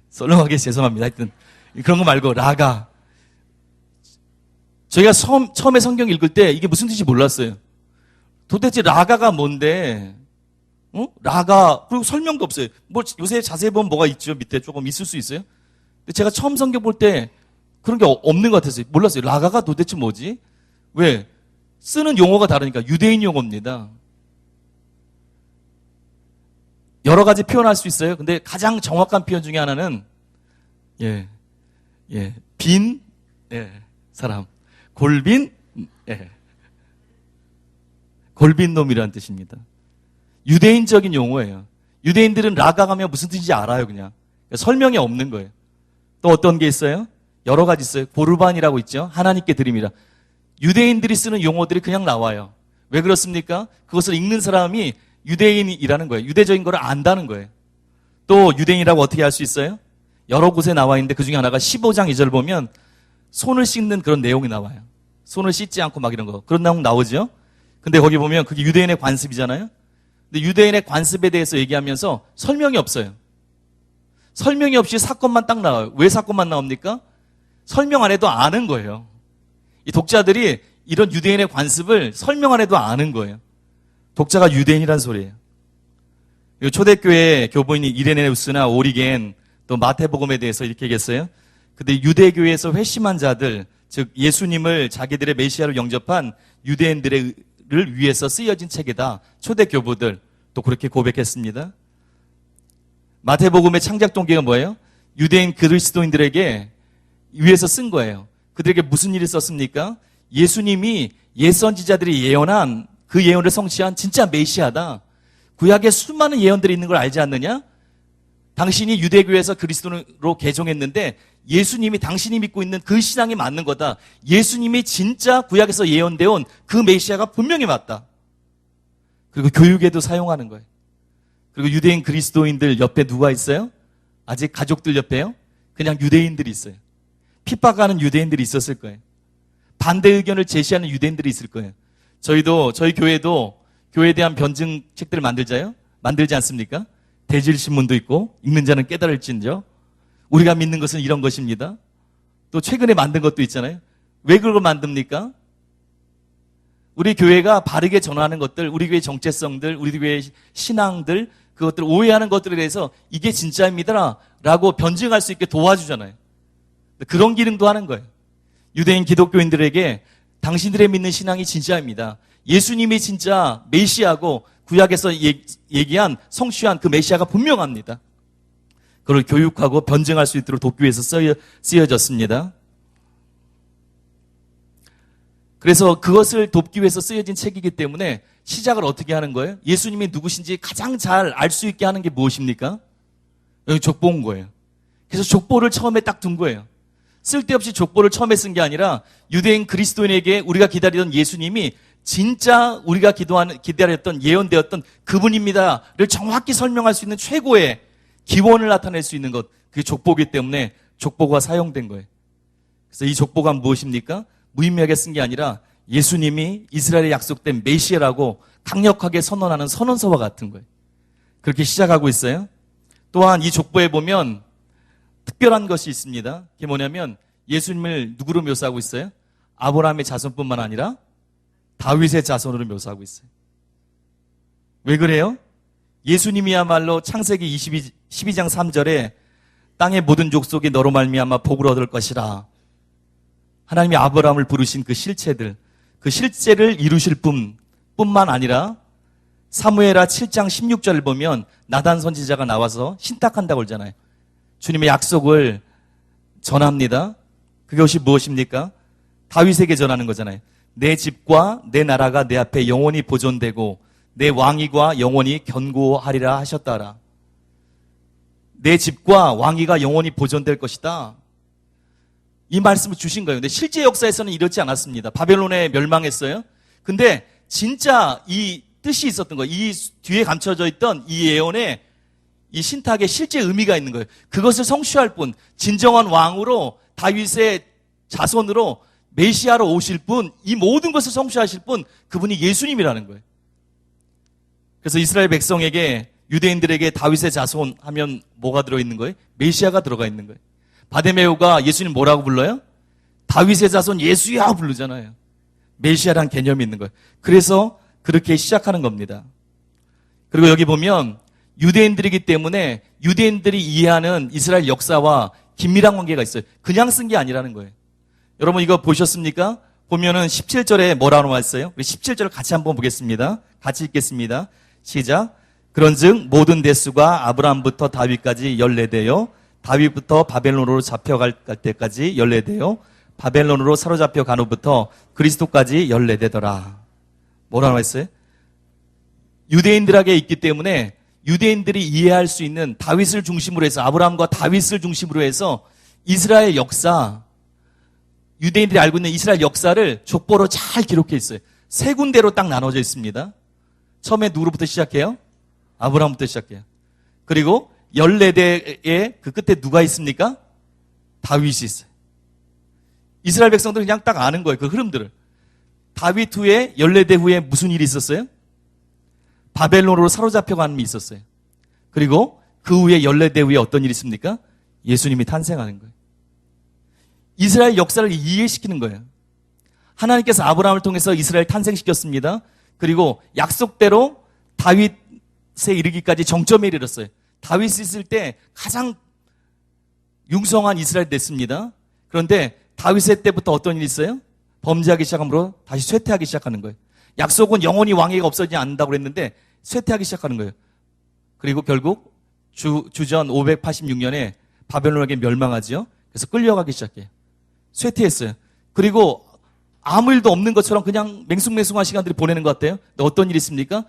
썰렁하게 죄송합니다. 하여튼 그런 거 말고 라가. 저희가 처음에 성경 읽을 때 이게 무슨 뜻인지 몰랐어요. 도대체 라가가 뭔데? 라가, 그리고 설명도 없어요. 뭐 요새 자세히 보면 뭐가 있죠? 밑에 조금 있을 수 있어요. 근데 제가 처음 성경 볼 때 그런 게 없는 것 같았어요. 몰랐어요. 라가가 도대체 뭐지? 왜? 쓰는 용어가 다르니까. 유대인 용어입니다. 여러 가지 표현할 수 있어요. 근데 가장 정확한 표현 중에 하나는 빈 사람, 골빈 골빈 놈이라는 뜻입니다. 유대인적인 용어예요. 유대인들은 라가 하면 무슨 뜻인지 알아요, 그냥. 설명이 없는 거예요. 또 어떤 게 있어요? 여러 가지 있어요. 고르반이라고 있죠. 하나님께 드림이라. 유대인들이 쓰는 용어들이 그냥 나와요. 왜 그렇습니까? 그것을 읽는 사람이 유대인이라는 거예요. 유대적인 거를 안다는 거예요. 또 유대인이라고 어떻게 알 수 있어요? 여러 곳에 나와 있는데 그 중에 하나가 15장 2절 보면 손을 씻는 그런 내용이 나와요. 손을 씻지 않고 막 이런 거. 그런 내용 나오죠? 근데 거기 보면 그게 유대인의 관습이잖아요? 근데 유대인의 관습에 대해서 얘기하면서 설명이 없어요. 설명이 없이 사건만 딱 나와요. 왜 사건만 나옵니까? 설명 안 해도 아는 거예요. 이 독자들이 이런 유대인의 관습을 설명 안 해도 아는 거예요. 독자가 유대인이란 소리예요. 초대교회 교보인 이레네우스나 오리겐 또 마태복음에 대해서 이렇게 얘기했어요. 근데 유대교회에서 회심한 자들, 즉 예수님을 자기들의 메시아로 영접한 유대인들을 위해서 쓰여진 책이다. 초대교부들 또 그렇게 고백했습니다. 마태복음의 창작 동기가 뭐예요? 유대인 그리스도인들에게 위해서 쓴 거예요. 그들에게 무슨 일을 썼습니까? 예수님이 옛선지자들이 예언한 그 예언을 성취한 진짜 메시아다. 구약에 수많은 예언들이 있는 걸 알지 않느냐? 당신이 유대교회에서 그리스도로 개종했는데 예수님이 당신이 믿고 있는 그 신앙이 맞는 거다. 예수님이 진짜 구약에서 예언되어 온 그 메시아가 분명히 맞다. 그리고 교육에도 사용하는 거예요. 그리고 유대인 그리스도인들 옆에 누가 있어요? 아직 가족들 옆에요? 그냥 유대인들이 있어요. 핍박하는 유대인들이 있었을 거예요. 반대 의견을 제시하는 유대인들이 있을 거예요. 저희 교회도 교회에 대한 변증책들을 만들지 않습니까? 대질신문도 있고 읽는 자는 깨달을진저 우리가 믿는 것은 이런 것입니다. 또 최근에 만든 것도 있잖아요. 왜 그걸 만듭니까? 우리 교회가 바르게 전하는 것들, 우리 교회의 정체성들, 우리 교회의 신앙들, 그것들 오해하는 것들에 대해서 이게 진짜입니다 라고 변증할 수 있게 도와주잖아요. 그런 기능도 하는 거예요. 유대인 기독교인들에게 당신들의 믿는 신앙이 진짜입니다. 예수님이 진짜 메시아고 구약에서 얘기한 성취한 그 메시아가 분명합니다. 그걸 교육하고 변증할 수 있도록 도교에서 쓰여졌습니다. 그래서 그것을 돕기 위해서 쓰여진 책이기 때문에 시작을 어떻게 하는 거예요? 예수님이 누구신지 가장 잘 알 수 있게 하는 게 무엇입니까? 여기 족보인 거예요. 그래서 족보를 처음에 딱 둔 거예요. 쓸데없이 족보를 처음에 쓴 게 아니라 유대인 그리스도인에게 우리가 기다리던 예수님이 진짜 우리가 기다렸던 예언되었던 그분입니다를 정확히 설명할 수 있는 최고의 기원을 나타낼 수 있는 것, 그게 족보이기 때문에 족보가 사용된 거예요. 그래서 이 족보가 무엇입니까? 무의미하게 쓴 게 아니라 예수님이 이스라엘에 약속된 메시아라고 강력하게 선언하는 선언서와 같은 거예요. 그렇게 시작하고 있어요. 또한 이 족보에 보면 특별한 것이 있습니다. 그게 뭐냐면 예수님을 누구로 묘사하고 있어요? 아브라함의 자손뿐만 아니라 다윗의 자손으로 묘사하고 있어요. 왜 그래요? 예수님이야말로 창세기 12장 3절에 땅의 모든 족속이 너로 말미암아 복을 얻을 것이라. 하나님이 아브라함을 부르신 그 실체들, 그 실제를 이루실 뿐만 아니라 사무엘하 7장 16절을 보면 나단 선지자가 나와서 신탁한다고 그러잖아요. 주님의 약속을 전합니다. 그것이 무엇입니까? 다윗에게 전하는 거잖아요. 내 집과 내 나라가 내 앞에 영원히 보존되고 내 왕위가 영원히 견고하리라 하셨다라. 내 집과 왕위가 영원히 보존될 것이다. 이 말씀을 주신 거예요. 근데 실제 역사에서는 이렇지 않았습니다. 바벨론에 멸망했어요. 근데 진짜 이 뜻이 있었던 거예요. 이 뒤에 감춰져 있던 이 예언에 이 신탁에 실제 의미가 있는 거예요. 그것을 성취할 분, 진정한 왕으로 다윗의 자손으로 메시아로 오실 분, 이 모든 것을 성취하실 분, 그분이 예수님이라는 거예요. 그래서 이스라엘 백성에게, 유대인들에게 다윗의 자손 하면 뭐가 들어있는 거예요? 메시아가 들어가 있는 거예요. 바데메오가 예수님 뭐라고 불러요? 다윗의 자손 예수야 부르잖아요. 메시아란 개념이 있는 거예요. 그래서 그렇게 시작하는 겁니다. 그리고 여기 보면 유대인들이기 때문에 유대인들이 이해하는 이스라엘 역사와 긴밀한 관계가 있어요. 그냥 쓴 게 아니라는 거예요. 여러분 이거 보셨습니까? 보면은 17절에 뭐라고 나왔어요? 우리 17절을 같이 한번 보겠습니다. 같이 읽겠습니다. 시작. 그런즉 모든 대수가 아브라함부터 다윗까지 14대요. 다윗부터 바벨론으로 잡혀갈 때까지 14대요. 바벨론으로 사로잡혀 간 후부터 그리스도까지 14대더라. 뭐라고 했어요? 유대인들에게 있기 때문에 유대인들이 이해할 수 있는 다윗을 중심으로 해서, 아브라함과 다윗을 중심으로 해서 이스라엘 역사, 유대인들이 알고 있는 이스라엘 역사를 족보로 잘 기록해 있어요. 세 군데로 딱 나눠져 있습니다. 처음에 누구로부터 시작해요? 아브라함부터 시작해요. 그리고 14대의 그 끝에 누가 있습니까? 다윗이 있어요. 이스라엘 백성들은 그냥 딱 아는 거예요. 그 흐름들을. 다윗 후에 14대 후에 무슨 일이 있었어요? 바벨론으로 사로잡혀가는 일이 있었어요. 그리고 그 후에 14대 후에 어떤 일이 있습니까? 예수님이 탄생하는 거예요. 이스라엘 역사를 이해시키는 거예요. 하나님께서 아브라함을 통해서 이스라엘 탄생시켰습니다. 그리고 약속대로 다윗에 이르기까지 정점에 이르렀어요. 다윗이 있을 때 가장 융성한 이스라엘 됐습니다. 그런데 다윗의 때부터 어떤 일이 있어요? 범죄하기 시작함으로 다시 쇠퇴하기 시작하는 거예요. 약속은 영원히 왕위가 없어지지 않는다고 그랬는데 쇠퇴하기 시작하는 거예요. 그리고 결국 주전 586년에 바벨론에게 멸망하지요. 그래서 끌려가기 시작해요. 쇠퇴했어요. 그리고 아무 일도 없는 것처럼 그냥 맹숭맹숭한 시간들이 보내는 것 같아요. 근데 어떤 일이 있습니까?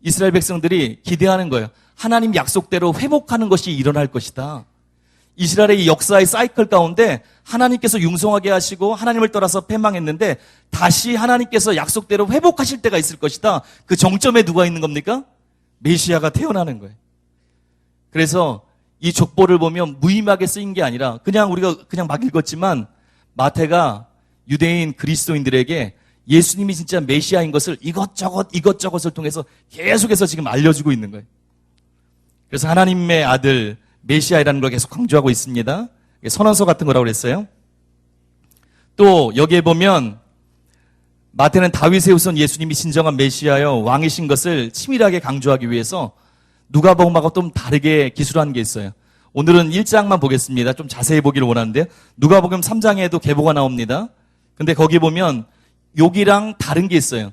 이스라엘 백성들이 기대하는 거예요. 하나님 약속대로 회복하는 것이 일어날 것이다. 이스라엘의 역사의 사이클 가운데 하나님께서 융성하게 하시고 하나님을 떠나서 패망했는데 다시 하나님께서 약속대로 회복하실 때가 있을 것이다. 그 정점에 누가 있는 겁니까? 메시아가 태어나는 거예요. 그래서 이 족보를 보면 무의미하게 쓰인 게 아니라 그냥 우리가 그냥 막 읽었지만 마태가 유대인 그리스도인들에게 예수님이 진짜 메시아인 것을 이것저것을 통해서 계속해서 지금 알려주고 있는 거예요. 그래서 하나님의 아들 메시아이라는 걸 계속 강조하고 있습니다. 선언서 같은 거라고 그랬어요. 또 여기에 보면 마태는 다윗의 후손 예수님이 진정한 메시아여 왕이신 것을 치밀하게 강조하기 위해서 누가복음하고 좀 다르게 기술한 게 있어요. 오늘은 1장만 보겠습니다. 좀 자세히 보기를 원하는데요. 누가복음 3장에도 계보가 나옵니다. 근데 거기 보면 여기랑 다른 게 있어요.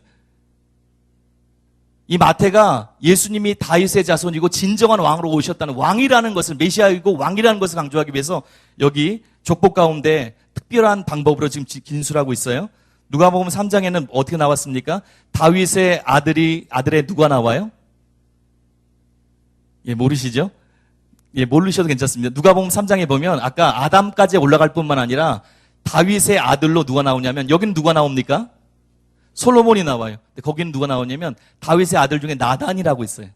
이 마태가 예수님이 다윗의 자손이고 진정한 왕으로 오셨다는, 왕이라는 것을, 메시아이고 왕이라는 것을 강조하기 위해서 여기 족보 가운데 특별한 방법으로 지금 진술하고 있어요. 누가복음 3장에는 어떻게 나왔습니까? 다윗의 아들의 누가 나와요? 예, 모르시죠? 예, 모르셔도 괜찮습니다. 누가복음 3장에 보면 아까 아담까지 올라갈 뿐만 아니라 다윗의 아들로 누가 나오냐면, 여기는 누가 나옵니까? 솔로몬이 나와요. 근데 거기는 누가 나오냐면 다윗의 아들 중에 나단이라고 있어요.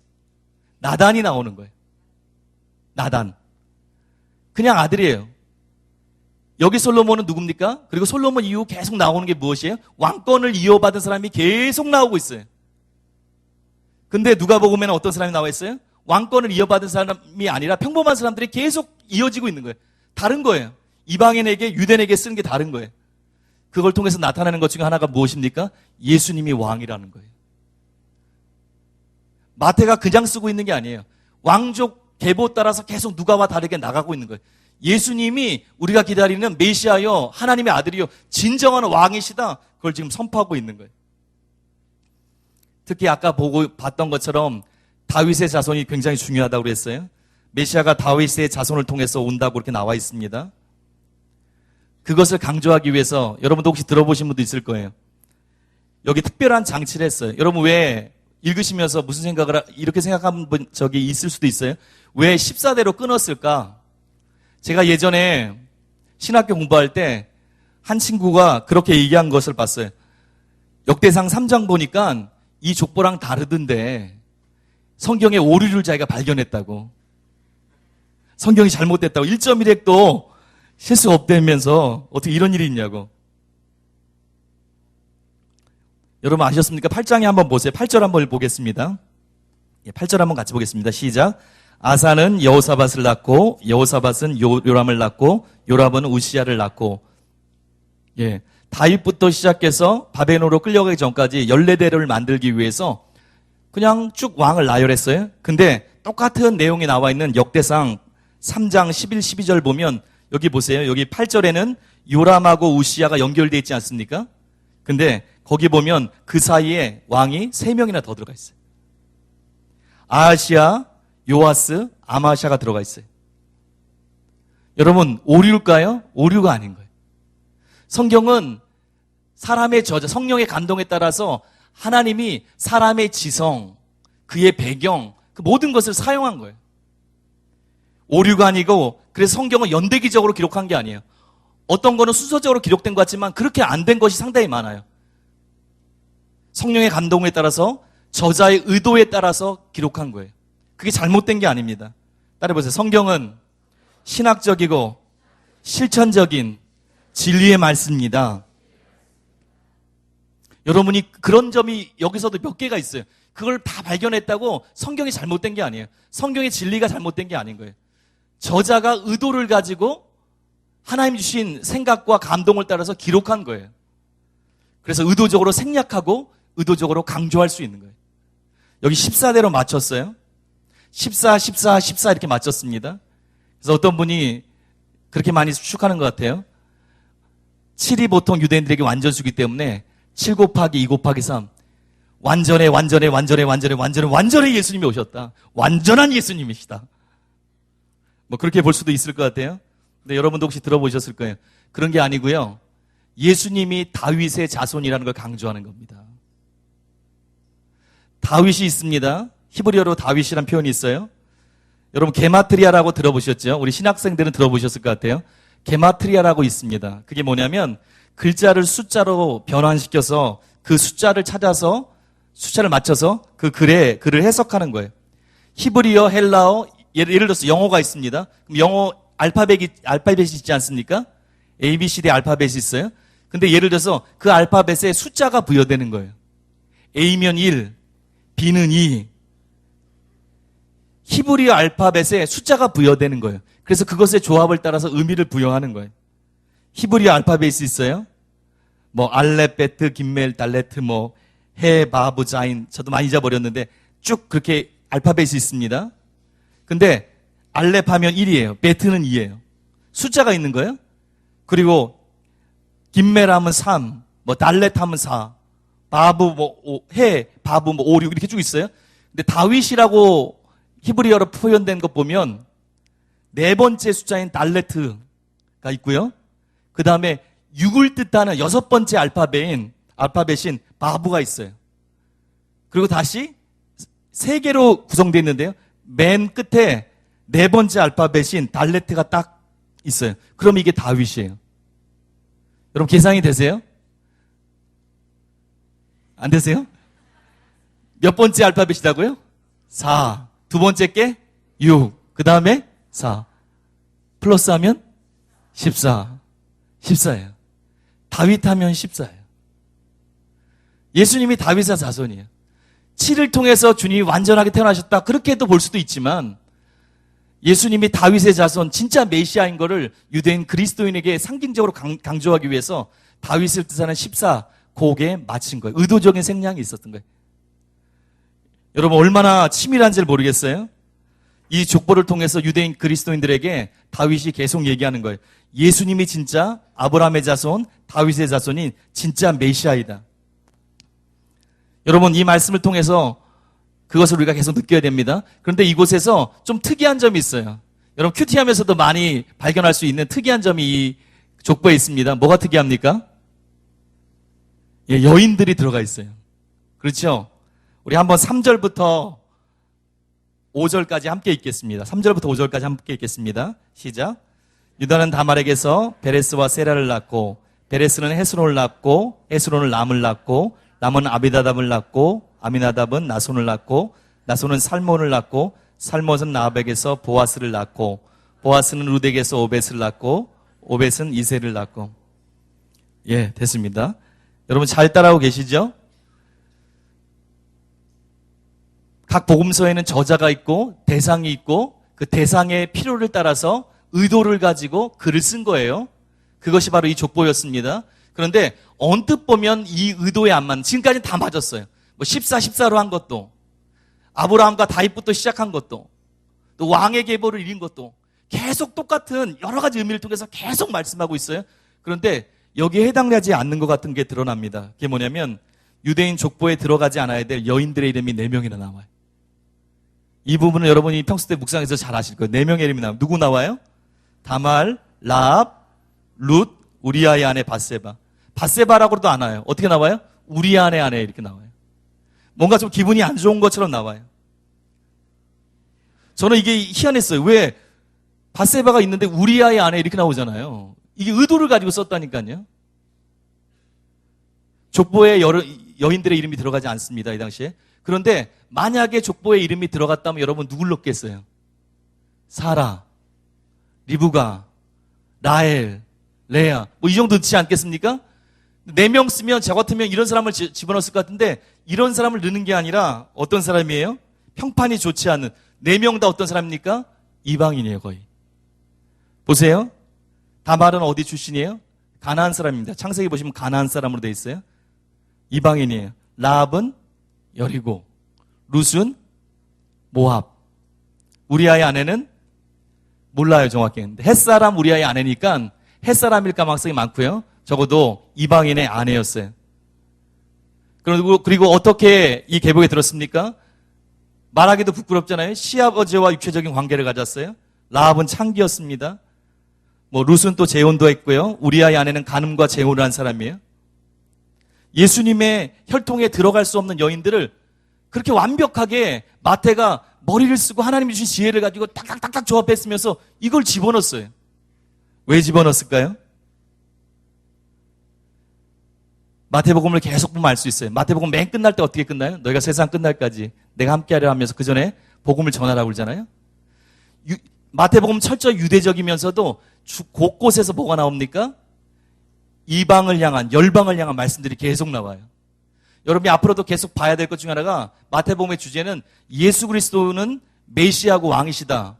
나단이 나오는 거예요. 나단. 그냥 아들이에요. 여기 솔로몬은 누굽니까? 그리고 솔로몬 이후 계속 나오는 게 무엇이에요? 왕권을 이어받은 사람이 계속 나오고 있어요. 근데 누가복음에는 어떤 사람이 나와 있어요? 왕권을 이어받은 사람이 아니라 평범한 사람들이 계속 이어지고 있는 거예요. 다른 거예요. 이방인에게, 유대인에게 쓰는 게 다른 거예요. 그걸 통해서 나타나는 것 중에 하나가 무엇입니까? 예수님이 왕이라는 거예요. 마태가 그냥 쓰고 있는 게 아니에요. 왕족 계보 따라서 계속 누가와 다르게 나가고 있는 거예요. 예수님이 우리가 기다리는 메시아요, 하나님의 아들이요, 진정한 왕이시다. 그걸 지금 선포하고 있는 거예요. 특히 아까 봤던 것처럼 다윗의 자손이 굉장히 중요하다고 그랬어요. 메시아가 다윗의 자손을 통해서 온다고 그렇게 나와 있습니다. 그것을 강조하기 위해서 여러분도 혹시 들어보신 분도 있을 거예요. 여기 특별한 장치를 했어요. 여러분 왜 읽으시면서 무슨 생각을 이렇게 생각한 분 저기 있을 수도 있어요. 왜 14대로 끊었을까? 제가 예전에 신학교 공부할 때 한 친구가 그렇게 얘기한 것을 봤어요. 역대상 3장 보니까 이 족보랑 다르던데 성경에 오류를 자기가 발견했다고. 성경이 잘못됐다고. 1.1핵도 실수 없다면서 어떻게 이런 일이 있냐고. 여러분 아셨습니까? 8장에 한번 보세요. 8절 한번 보겠습니다. 8절 한번 같이 보겠습니다. 시작. 아사는 여호사밧을 낳고 여호사밧은 요람을 낳고 요람은 우시야를 낳고. 예, 다윗부터 시작해서 바벨론으로 끌려가기 전까지 14대를 만들기 위해서 그냥 쭉 왕을 나열했어요. 근데 똑같은 내용이 나와 있는 역대상 3장 11, 12절 보면 여기 보세요. 여기 8절에는 요람하고 우시야가 연결되어 있지 않습니까? 근데 거기 보면 그 사이에 왕이 3명이나 더 들어가 있어요. 아하시야, 요아스, 아마샤가 들어가 있어요. 여러분 오류일까요? 오류가 아닌 거예요. 성경은 사람의 저자, 성령의 감동에 따라서 하나님이 사람의 지성, 그의 배경, 그 모든 것을 사용한 거예요. 오류가 아니고, 그래서 성경은 연대기적으로 기록한 게 아니에요. 어떤 거는 순서적으로 기록된 것 같지만 그렇게 안 된 것이 상당히 많아요. 성령의 감동에 따라서, 저자의 의도에 따라서 기록한 거예요. 그게 잘못된 게 아닙니다. 따라해보세요. 성경은 신학적이고 실천적인 진리의 말씀입니다. 여러분이 그런 점이 여기서도 몇 개가 있어요. 그걸 다 발견했다고 성경이 잘못된 게 아니에요. 성경의 진리가 잘못된 게 아닌 거예요. 저자가 의도를 가지고 하나님 주신 생각과 감동을 따라서 기록한 거예요. 그래서 의도적으로 생략하고 의도적으로 강조할 수 있는 거예요. 여기 14대로 맞췄어요. 14, 14, 14 이렇게 맞췄습니다. 그래서 어떤 분이 그렇게 많이 추측하는 것 같아요. 7이 보통 유대인들에게 완전수기 때문에 7 곱하기 2 곱하기 3 완전해 예수님이 오셨다. 완전한 예수님이시다. 뭐 그렇게 볼 수도 있을 것 같아요. 근데 여러분도 혹시 들어보셨을 거예요. 그런 게 아니고요. 예수님이 다윗의 자손이라는 걸 강조하는 겁니다. 다윗이 있습니다. 히브리어로 다윗이라는 표현이 있어요. 여러분 게마트리아라고 들어보셨죠? 우리 신학생들은 들어보셨을 것 같아요. 게마트리아라고 있습니다. 그게 뭐냐면 글자를 숫자로 변환시켜서 그 숫자를 찾아서 숫자를 맞춰서 그 글을 해석하는 거예요. 히브리어, 헬라어, 예를 들어서 영어가 있습니다. 그럼 영어 알파벳이 있지 않습니까? A, B, C, D 알파벳이 있어요. 근데 예를 들어서 그 알파벳에 숫자가 부여되는 거예요. A면 1, B는 2. 히브리어 알파벳에 숫자가 부여되는 거예요. 그래서 그것의 조합을 따라서 의미를 부여하는 거예요. 히브리어 알파벳이 있어요. 뭐 알렙, 베트, 김멜, 달레트, 뭐 해, 바브, 자인. 저도 많이 잊어버렸는데 쭉 그렇게 알파벳이 있습니다. 근데 알렙 하면 1이에요. 베트는 2예요. 숫자가 있는 거예요. 그리고 김멜 하면 3, 뭐 달레트 하면 4, 바브 뭐 해, 바브 뭐 5, 6 이렇게 쭉 있어요. 근데 다윗이라고 히브리어로 표현된 것 보면 네 번째 숫자인 달레트가 있고요. 그 다음에 6을 뜻하는 여섯 번째 알파벳인 바브가 있어요. 그리고 다시 세 개로 구성되어 있는데요. 맨 끝에 네 번째 알파벳인 달레트가 딱 있어요. 그럼 이게 다윗이에요. 여러분 계산이 되세요? 안 되세요? 몇 번째 알파벳이라고요? 4. 두 번째 게 6. 그 다음에 4. 플러스하면 14. 14예요. 다윗 하면 14예요. 예수님이 다윗의 자손이에요. 7을 통해서 주님이 완전하게 태어나셨다. 그렇게도 볼 수도 있지만 예수님이 다윗의 자손, 진짜 메시아인 거를 유대인 그리스도인에게 상징적으로 강조하기 위해서 다윗을 뜻하는 14 곡에 맞춘 거예요. 의도적인 생략이 있었던 거예요. 여러분 얼마나 치밀한지를 모르겠어요? 이 족보를 통해서 유대인 그리스도인들에게 다윗이 계속 얘기하는 거예요. 예수님이 진짜 아브라함의 자손, 다윗의 자손인 진짜 메시아이다. 여러분 이 말씀을 통해서 그것을 우리가 계속 느껴야 됩니다. 그런데 이곳에서 좀 특이한 점이 있어요. 여러분 큐티하면서도 많이 발견할 수 있는 특이한 점이 이 족보에 있습니다. 뭐가 특이합니까? 예, 여인들이 들어가 있어요. 그렇죠? 우리 한번 3절부터 5절까지 함께 읽겠습니다. 3절부터 5절까지 함께 읽겠습니다. 시작. 유다는 다말에게서 베레스와 세라를 낳고 베레스는 헤스론을 낳고 헤스론은 람을 낳고 람은 아비나답을 낳고 아미나답은 나손을 낳고 나손은 살몬을 낳고 살몬은 나압에게서 보아스를 낳고 보아스는 룻에게서 오벳을 낳고 오벳은 이세를 낳고. 예, 됐습니다. 여러분 잘 따라오고 계시죠? 각 복음서에는 저자가 있고 대상이 있고 그 대상의 필요를 따라서 의도를 가지고 글을 쓴 거예요. 그것이 바로 이 족보였습니다. 그런데 언뜻 보면 이 의도에 안 맞는, 지금까지는 다 맞았어요. 뭐 14로 한 것도, 아브라함과 다윗부터 시작한 것도, 또 왕의 계보를 이룬 것도 계속 똑같은 여러 가지 의미를 통해서 계속 말씀하고 있어요. 그런데 여기에 해당되지 않는 것 같은 게 드러납니다. 그게 뭐냐면 유대인 족보에 들어가지 않아야 될 여인들의 이름이 4명이나 나와요. 이 부분은 여러분이 평소 때 묵상해서 잘 아실 거예요. 4명의 이름이 나와요. 누구 나와요? 다말, 라합, 룻, 우리아의 아내 바세바. 바세바라고도 안 와요. 어떻게 나와요? 우리아의 아내 이렇게 나와요. 뭔가 좀 기분이 안 좋은 것처럼 나와요. 저는 이게 희한했어요. 왜 바세바가 있는데 우리아의 아내 이렇게 나오잖아요. 이게 의도를 가지고 썼다니까요. 족보에 여인들의 이름이 들어가지 않습니다. 이 당시에. 그런데 만약에 족보에 이름이 들어갔다면 여러분 누굴 넣겠어요? 사라, 리브가, 라헬, 레아 뭐 이 정도 넣지 않겠습니까? 4명 쓰면 저 같으면 이런 사람을 집어넣었을 것 같은데 이런 사람을 넣는 게 아니라 어떤 사람이에요? 평판이 좋지 않은 4명 다 어떤 사람입니까? 이방인이에요. 거의. 보세요. 다말은 어디 출신이에요? 가나안 사람입니다. 창세기 보시면 가나안 사람으로 되어 있어요. 이방인이에요. 라합은 여리고, 룻은 모압, 우리아의 아내는 몰라요 정확히. 햇사람 우리아의 아내니까 햇사람일 가능성이 많고요. 적어도 이방인의 아내였어요. 그리고 어떻게 이 계보에 들었습니까? 말하기도 부끄럽잖아요. 시아버지와 육체적인 관계를 가졌어요. 라합은 창기였습니다. 뭐 룻은 또 재혼도 했고요. 우리아의 아내는 간음과 재혼을 한 사람이에요. 예수님의 혈통에 들어갈 수 없는 여인들을 그렇게 완벽하게 마태가 머리를 쓰고 하나님이 주신 지혜를 가지고 딱딱딱딱 조합했으면서 이걸 집어넣었어요. 왜 집어넣었을까요? 마태복음을 계속 보면 알 수 있어요. 마태복음 맨 끝날 때 어떻게 끝나요? 너희가 세상 끝날까지 내가 함께하려 하면서 그 전에 복음을 전하라고 그러잖아요. 마태복음 철저히 유대적이면서도 곳곳에서 뭐가 나옵니까? 이방을 향한, 열방을 향한 말씀들이 계속 나와요. 여러분이 앞으로도 계속 봐야 될 것 중에 하나가 마태복음의 주제는 예수 그리스도는 메시아고 왕이시다.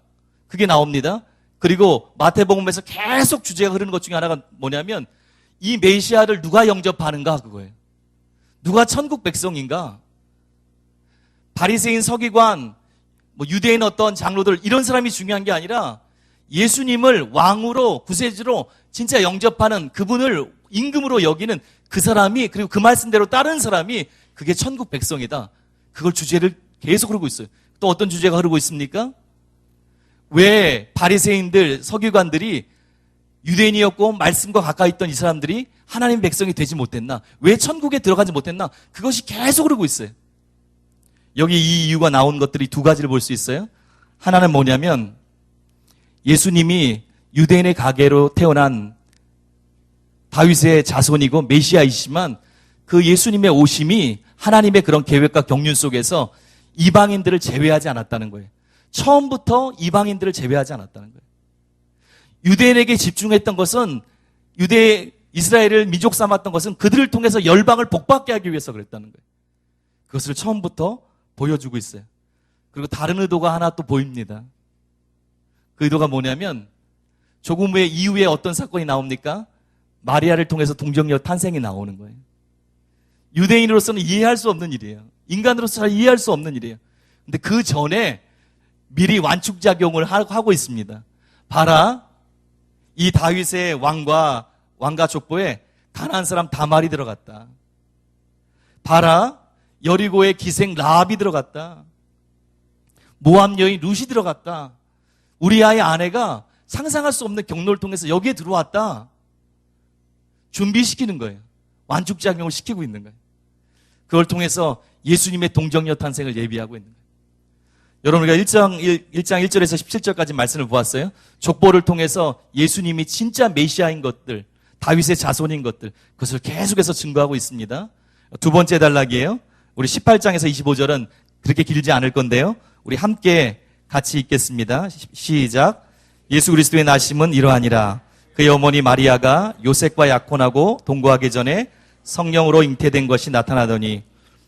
그게 나옵니다. 그리고 마태복음에서 계속 주제가 흐르는 것 중에 하나가 뭐냐면 이 메시아를 누가 영접하는가 그거예요. 누가 천국 백성인가? 바리새인, 서기관, 뭐 유대인 어떤 장로들 이런 사람이 중요한 게 아니라 예수님을 왕으로 구세주로 진짜 영접하는 그분을 임금으로 여기는 그 사람이 그리고 그 말씀대로 따르는 사람이 그게 천국 백성이다. 그걸 주제를 계속 흐르고 있어요. 또 어떤 주제가 흐르고 있습니까? 왜 바리새인들, 서기관들이 유대인이었고 말씀과 가까이 있던 이 사람들이 하나님 백성이 되지 못했나? 왜 천국에 들어가지 못했나? 그것이 계속 흐르고 있어요. 여기 이 이유가 나온 것들이 두 가지를 볼 수 있어요. 하나는 뭐냐면 예수님이 유대인의 가게로 태어난 다윗의 자손이고 메시아이지만 그 예수님의 오심이 하나님의 그런 계획과 경륜 속에서 이방인들을 제외하지 않았다는 거예요. 처음부터 이방인들을 제외하지 않았다는 거예요. 유대인에게 집중했던 것은 이스라엘을 민족 삼았던 것은 그들을 통해서 열방을 복받게 하기 위해서 그랬다는 거예요. 그것을 처음부터 보여주고 있어요. 그리고 다른 의도가 하나 또 보입니다. 그 의도가 뭐냐면 조금 후에 이후에 어떤 사건이 나옵니까? 마리아를 통해서 동정녀 탄생이 나오는 거예요. 유대인으로서는 이해할 수 없는 일이에요. 인간으로서 잘 이해할 수 없는 일이에요. 근데 그 전에 미리 완축작용을 하고 있습니다. 봐라, 이 다윗의 왕가 족보에 가나안 사람 다말이 들어갔다. 봐라, 여리고의 기생 라합이 들어갔다. 모압 여인 룻이 들어갔다. 우리아의 아내가 상상할 수 없는 경로를 통해서 여기에 들어왔다. 준비시키는 거예요. 완축작용을 시키고 있는 거예요. 그걸 통해서 예수님의 동정녀 탄생을 예비하고 있는 거예요. 여러분, 우리가 1장 1절에서 17절까지 말씀을 보았어요. 족보를 통해서 예수님이 진짜 메시아인 것들, 다윗의 자손인 것들, 그것을 계속해서 증거하고 있습니다. 두 번째 단락이에요. 우리 18장에서 25절은 그렇게 길지 않을 건데요. 우리 함께 같이 읽겠습니다. 시작. 예수 그리스도의 나심은 이러하니라. 그의 어머니 마리아가 요셉과 약혼하고 동거하기 전에 성령으로 잉태된 것이 나타나더니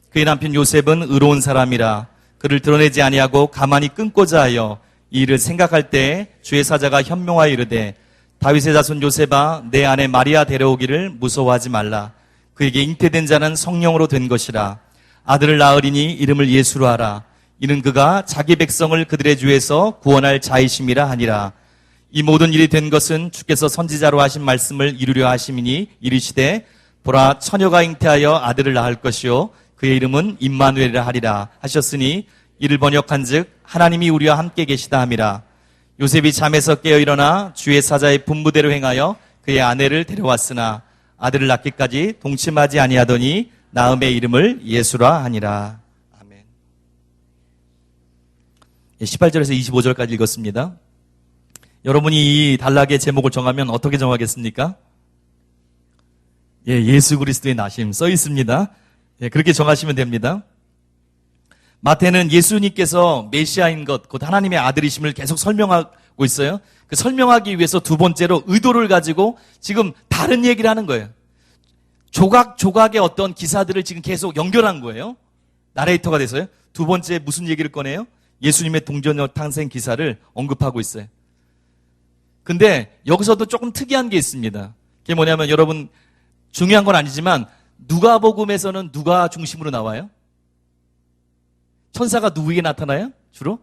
그의 남편 요셉은 의로운 사람이라 그를 드러내지 아니하고 가만히 끊고자 하여 이 일을 생각할 때 주의 사자가 현명하여 이르되 다윗의 자손 요셉아 내 아내 마리아 데려오기를 무서워하지 말라. 그에게 잉태된 자는 성령으로 된 것이라. 아들을 낳으리니 이름을 예수로 하라. 이는 그가 자기 백성을 그들의 죄에서 구원할 자이심이라 하니라. 이 모든 일이 된 것은 주께서 선지자로 하신 말씀을 이루려 하심이니 이르시되 보라 처녀가 잉태하여 아들을 낳을 것이요 그의 이름은 임마누엘이라 하리라 하셨으니 이를 번역한즉 하나님이 우리와 함께 계시다 함이라. 요셉이 잠에서 깨어 일어나 주의 사자의 분부대로 행하여 그의 아내를 데려왔으나 아들을 낳기까지 동침하지 아니하더니 나음의 이름을 예수라 하니라. 아멘. 18절에서 25절까지 읽었습니다. 여러분이 이 단락의 제목을 정하면 어떻게 정하겠습니까? 예수 그리스도의 나심 써 있습니다. 그렇게 정하시면 됩니다. 마태는 예수님께서 메시아인 것, 곧 하나님의 아들이심을 계속 설명하고 있어요. 그 설명하기 위해서 두 번째로 의도를 가지고 지금 다른 얘기를 하는 거예요. 조각조각의 어떤 기사들을 지금 계속 연결한 거예요. 나레이터가 돼서요. 두 번째 무슨 얘기를 꺼내요? 예수님의 동정녀 탄생 기사를 언급하고 있어요. 근데 여기서도 조금 특이한 게 있습니다. 그게 뭐냐면 여러분 중요한 건 아니지만 누가복음에서는 누가 중심으로 나와요? 천사가 누구에게 나타나요? 주로?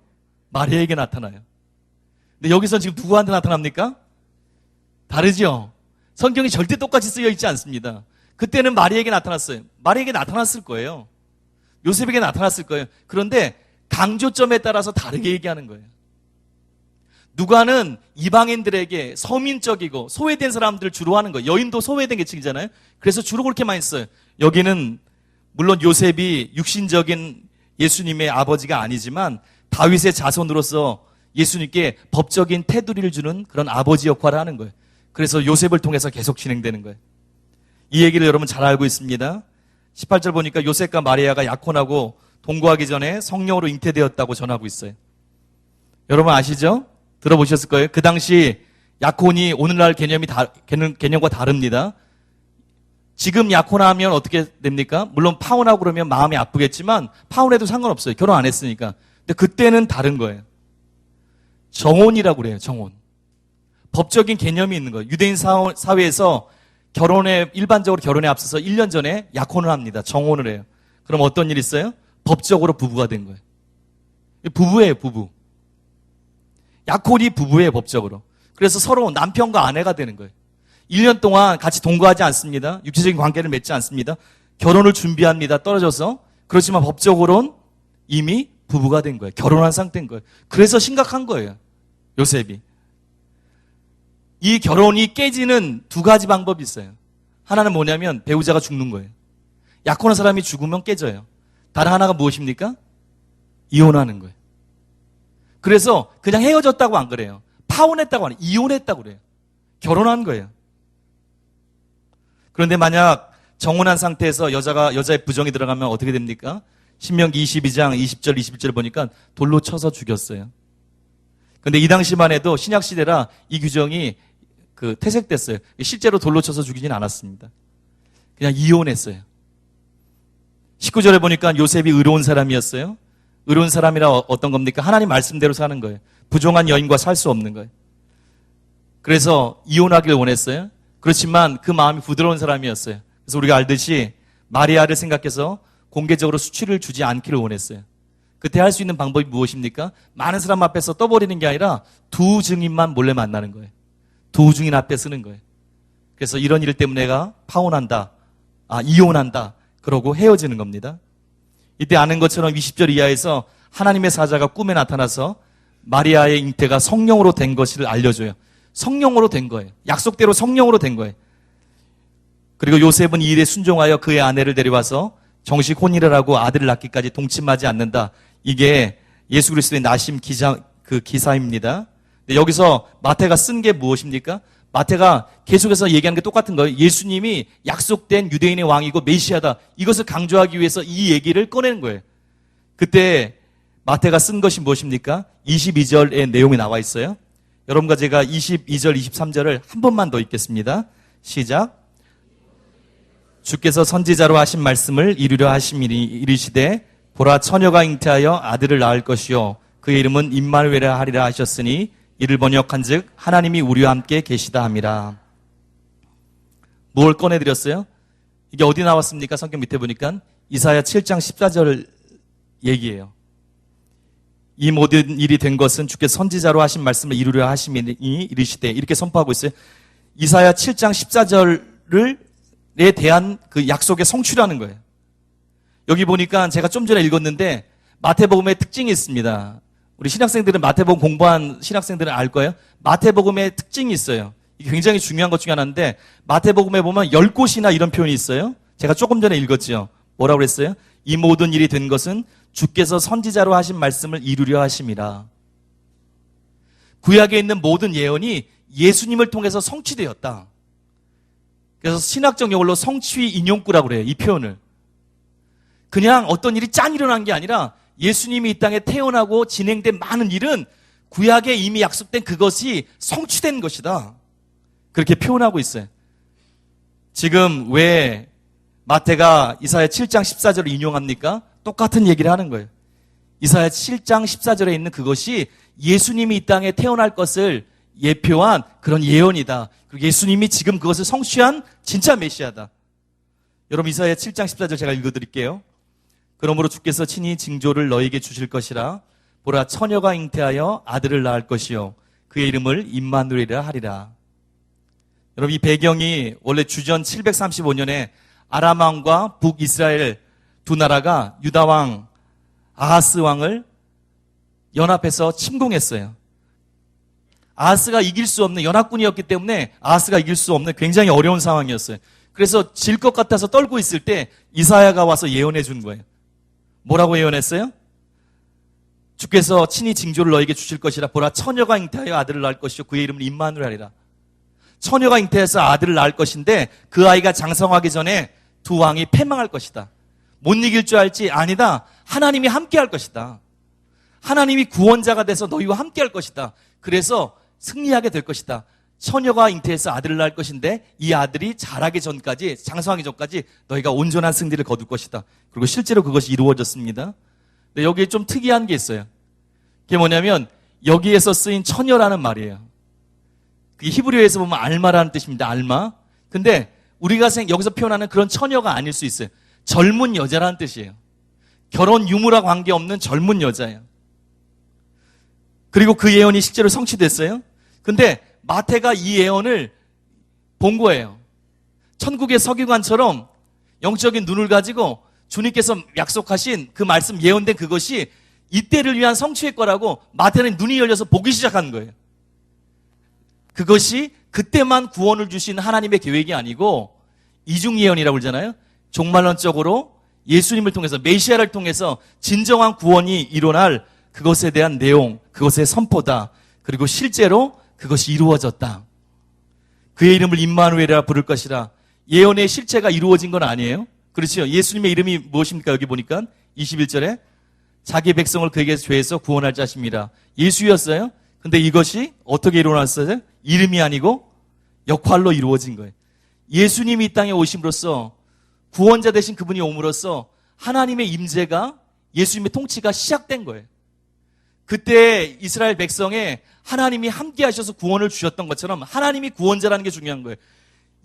마리아에게 나타나요. 근데 여기서는 지금 누구한테 나타납니까? 다르죠? 성경이 절대 똑같이 쓰여 있지 않습니다. 그때는 마리아에게 나타났어요. 마리아에게 나타났을 거예요. 요셉에게 나타났을 거예요. 그런데 강조점에 따라서 다르게 얘기하는 거예요. 누가는 이방인들에게 서민적이고 소외된 사람들을 주로 하는 거예요. 여인도 소외된 계층이잖아요. 그래서 주로 그렇게 많이 써요. 여기는 물론 요셉이 육신적인 예수님의 아버지가 아니지만 다윗의 자손으로서 예수님께 법적인 테두리를 주는 그런 아버지 역할을 하는 거예요. 그래서 요셉을 통해서 계속 진행되는 거예요. 이 얘기를 여러분 잘 알고 있습니다. 18절 보니까 요셉과 마리아가 약혼하고 동거하기 전에 성령으로 잉태되었다고 전하고 있어요. 여러분 아시죠? 들어보셨을 거예요. 그 당시 약혼이 오늘날 개념과 다릅니다. 지금 약혼하면 어떻게 됩니까? 물론 파혼하고 그러면 마음이 아프겠지만 파혼해도 상관없어요. 결혼 안 했으니까. 근데 그때는 다른 거예요. 정혼이라고 그래요. 정혼. 법적인 개념이 있는 거예요. 유대인 사회에서 일반적으로 결혼에 앞서서 1년 전에 약혼을 합니다. 정혼을 해요. 그럼 어떤 일이 있어요? 법적으로 부부가 된 거예요. 부부예요, 부부. 약혼이 부부예요, 법적으로. 그래서 서로 남편과 아내가 되는 거예요. 1년 동안 같이 동거하지 않습니다. 육체적인 관계를 맺지 않습니다. 결혼을 준비합니다. 떨어져서. 그렇지만 법적으로는 이미 부부가 된 거예요. 결혼한 상태인 거예요. 그래서 심각한 거예요. 요셉이. 이 결혼이 깨지는 두 가지 방법이 있어요. 하나는 뭐냐면 배우자가 죽는 거예요. 약혼한 사람이 죽으면 깨져요. 다른 하나가 무엇입니까? 이혼하는 거예요. 그래서 그냥 헤어졌다고 안 그래요. 파혼했다고 하는, 이혼했다고 그래요. 결혼한 거예요. 그런데 만약 정혼한 상태에서 여자의 부정이 들어가면 어떻게 됩니까? 신명기 22장 20절 21절 보니까 돌로 쳐서 죽였어요. 근데 이 당시만 해도 신약 시대라 이 규정이 퇴색됐어요. 실제로 돌로 쳐서 죽이진 않았습니다. 그냥 이혼했어요. 19절에 보니까 요셉이 의로운 사람이었어요. 의로운 사람이라 어떤 겁니까? 하나님 말씀대로 사는 거예요. 부정한 여인과 살 수 없는 거예요. 그래서 이혼하길 원했어요. 그렇지만 그 마음이 부드러운 사람이었어요. 그래서 우리가 알듯이 마리아를 생각해서 공개적으로 수치를 주지 않기를 원했어요. 그때 할 수 있는 방법이 무엇입니까? 많은 사람 앞에서 떠버리는 게 아니라 두 증인만 몰래 만나는 거예요. 두 증인 앞에 쓰는 거예요. 그래서 이런 일 때문에 내가 이혼한다. 그러고 헤어지는 겁니다. 이때 아는 것처럼 20절 이하에서 하나님의 사자가 꿈에 나타나서 마리아의 잉태가 성령으로 된 것을 알려줘요. 성령으로 된 거예요. 약속대로 성령으로 된 거예요. 그리고 요셉은 이 일에 순종하여 그의 아내를 데려와서 정식 혼인을 하고 아들을 낳기까지 동침하지 않는다. 이게 예수 그리스도의 나심 기사입니다. 근데 여기서 마태가 쓴 게 무엇입니까? 마태가 계속해서 얘기하는 게 똑같은 거예요. 예수님이 약속된 유대인의 왕이고 메시아다. 이것을 강조하기 위해서 이 얘기를 꺼내는 거예요. 그때 마태가 쓴 것이 무엇입니까? 22절의 내용이 나와 있어요. 여러분과 제가 22절, 23절을 한 번만 더 읽겠습니다. 시작. 주께서 선지자로 하신 말씀을 이루려 하심이니 이르시되 보라 처녀가 잉태하여 아들을 낳을 것이요 그의 이름은 임마누엘이라 하리라 하셨으니 이를 번역한즉 하나님이 우리와 함께 계시다 함이라. 뭘 꺼내드렸어요? 이게 어디 나왔습니까? 성경 밑에 보니까 이사야 7장 14절 얘기예요. 이 모든 일이 된 것은 주께서 선지자로 하신 말씀을 이루려 하심이니 이르시되 이렇게 선포하고 있어요. 이사야 7장 14절에 대한 그 약속의 성취라는 거예요. 여기 보니까 제가 좀 전에 읽었는데 마태복음의 특징이 있습니다. 우리 신학생들은 마태복음 공부한 신학생들은 알 거예요. 마태복음의 특징이 있어요. 이게 굉장히 중요한 것 중에 하나인데 마태복음에 보면 10곳이나 이런 표현이 있어요. 제가 조금 전에 읽었죠. 뭐라고 그랬어요? 이 모든 일이 된 것은 주께서 선지자로 하신 말씀을 이루려 하심이라. 구약에 있는 모든 예언이 예수님을 통해서 성취되었다. 그래서 신학적 용어로 성취 인용구라고 그래요. 이 표현을. 그냥 어떤 일이 짠 일어난 게 아니라 예수님이 이 땅에 태어나고 진행된 많은 일은 구약에 이미 약속된 그것이 성취된 것이다. 그렇게 표현하고 있어요. 지금 왜 마태가 이사야 7장 14절을 인용합니까? 똑같은 얘기를 하는 거예요. 이사야 7장 14절에 있는 그것이 예수님이 이 땅에 태어날 것을 예표한 그런 예언이다. 그리고 예수님이 지금 그것을 성취한 진짜 메시아다. 여러분 이사야 7장 14절 제가 읽어드릴게요. 그러므로 주께서 친히 징조를 너에게 주실 것이라. 보라 처녀가 잉태하여 아들을 낳을 것이요 그의 이름을 임마누엘이라 하리라. 여러분 이 배경이 원래 주전 735년에 아람 왕과 북이스라엘 두 나라가 유다 왕 아하스 왕을 연합해서 침공했어요. 아하스가 이길 수 없는 연합군이었기 때문에 아하스가 이길 수 없는 굉장히 어려운 상황이었어요. 그래서 질 것 같아서 떨고 있을 때 이사야가 와서 예언해 준 거예요. 뭐라고 예언했어요? 주께서 친히 징조를 너에게 주실 것이라. 보라 처녀가 잉태하여 아들을 낳을 것이요 그의 이름은 임마누엘이라. 처녀가 잉태해서 아들을 낳을 것인데 그 아이가 장성하기 전에 두 왕이 패망할 것이다. 못 이길 줄 알지? 아니다. 하나님이 함께 할 것이다. 하나님이 구원자가 돼서 너희와 함께 할 것이다. 그래서 승리하게 될 것이다. 처녀가 잉태해서 아들을 낳을 것인데 이 아들이 자라기 전까지, 장성하기 전까지 너희가 온전한 승리를 거둘 것이다. 그리고 실제로 그것이 이루어졌습니다. 근데 여기에 좀 특이한 게 있어요. 그게 뭐냐면 여기에서 쓰인 처녀라는 말이에요. 그게 히브리어에서 보면 알마라는 뜻입니다. 알마. 근데 우리가 여기서 표현하는 그런 처녀가 아닐 수 있어요. 젊은 여자라는 뜻이에요. 결혼 유무와 관계없는 젊은 여자예요. 그리고 그 예언이 실제로 성취됐어요. 근데 마태가 이 예언을 본 거예요. 천국의 서기관처럼 영적인 눈을 가지고 주님께서 약속하신 그 말씀 예언된 그것이 이때를 위한 성취의 거라고 마태는 눈이 열려서 보기 시작한 거예요. 그것이 그때만 구원을 주신 하나님의 계획이 아니고 이중 예언이라고 그러잖아요. 종말론적으로 예수님을 통해서 메시아를 통해서 진정한 구원이 일어날 그것에 대한 내용, 그것의 선포다. 그리고 실제로 그것이 이루어졌다. 그의 이름을 임마누엘이라 부를 것이라. 예언의 실체가 이루어진 건 아니에요. 그렇죠? 예수님의 이름이 무엇입니까? 여기 보니까 21절에 자기 백성을 그에게 죄에서 구원할 자십니다. 예수였어요. 근데 이것이 어떻게 일어났어요? 이름이 아니고 역할로 이루어진 거예요. 예수님이 이 땅에 오심으로써 구원자 되신 그분이 옴으로써 하나님의 임재가 예수님의 통치가 시작된 거예요. 그때 이스라엘 백성에 하나님이 함께 하셔서 구원을 주셨던 것처럼 하나님이 구원자라는 게 중요한 거예요.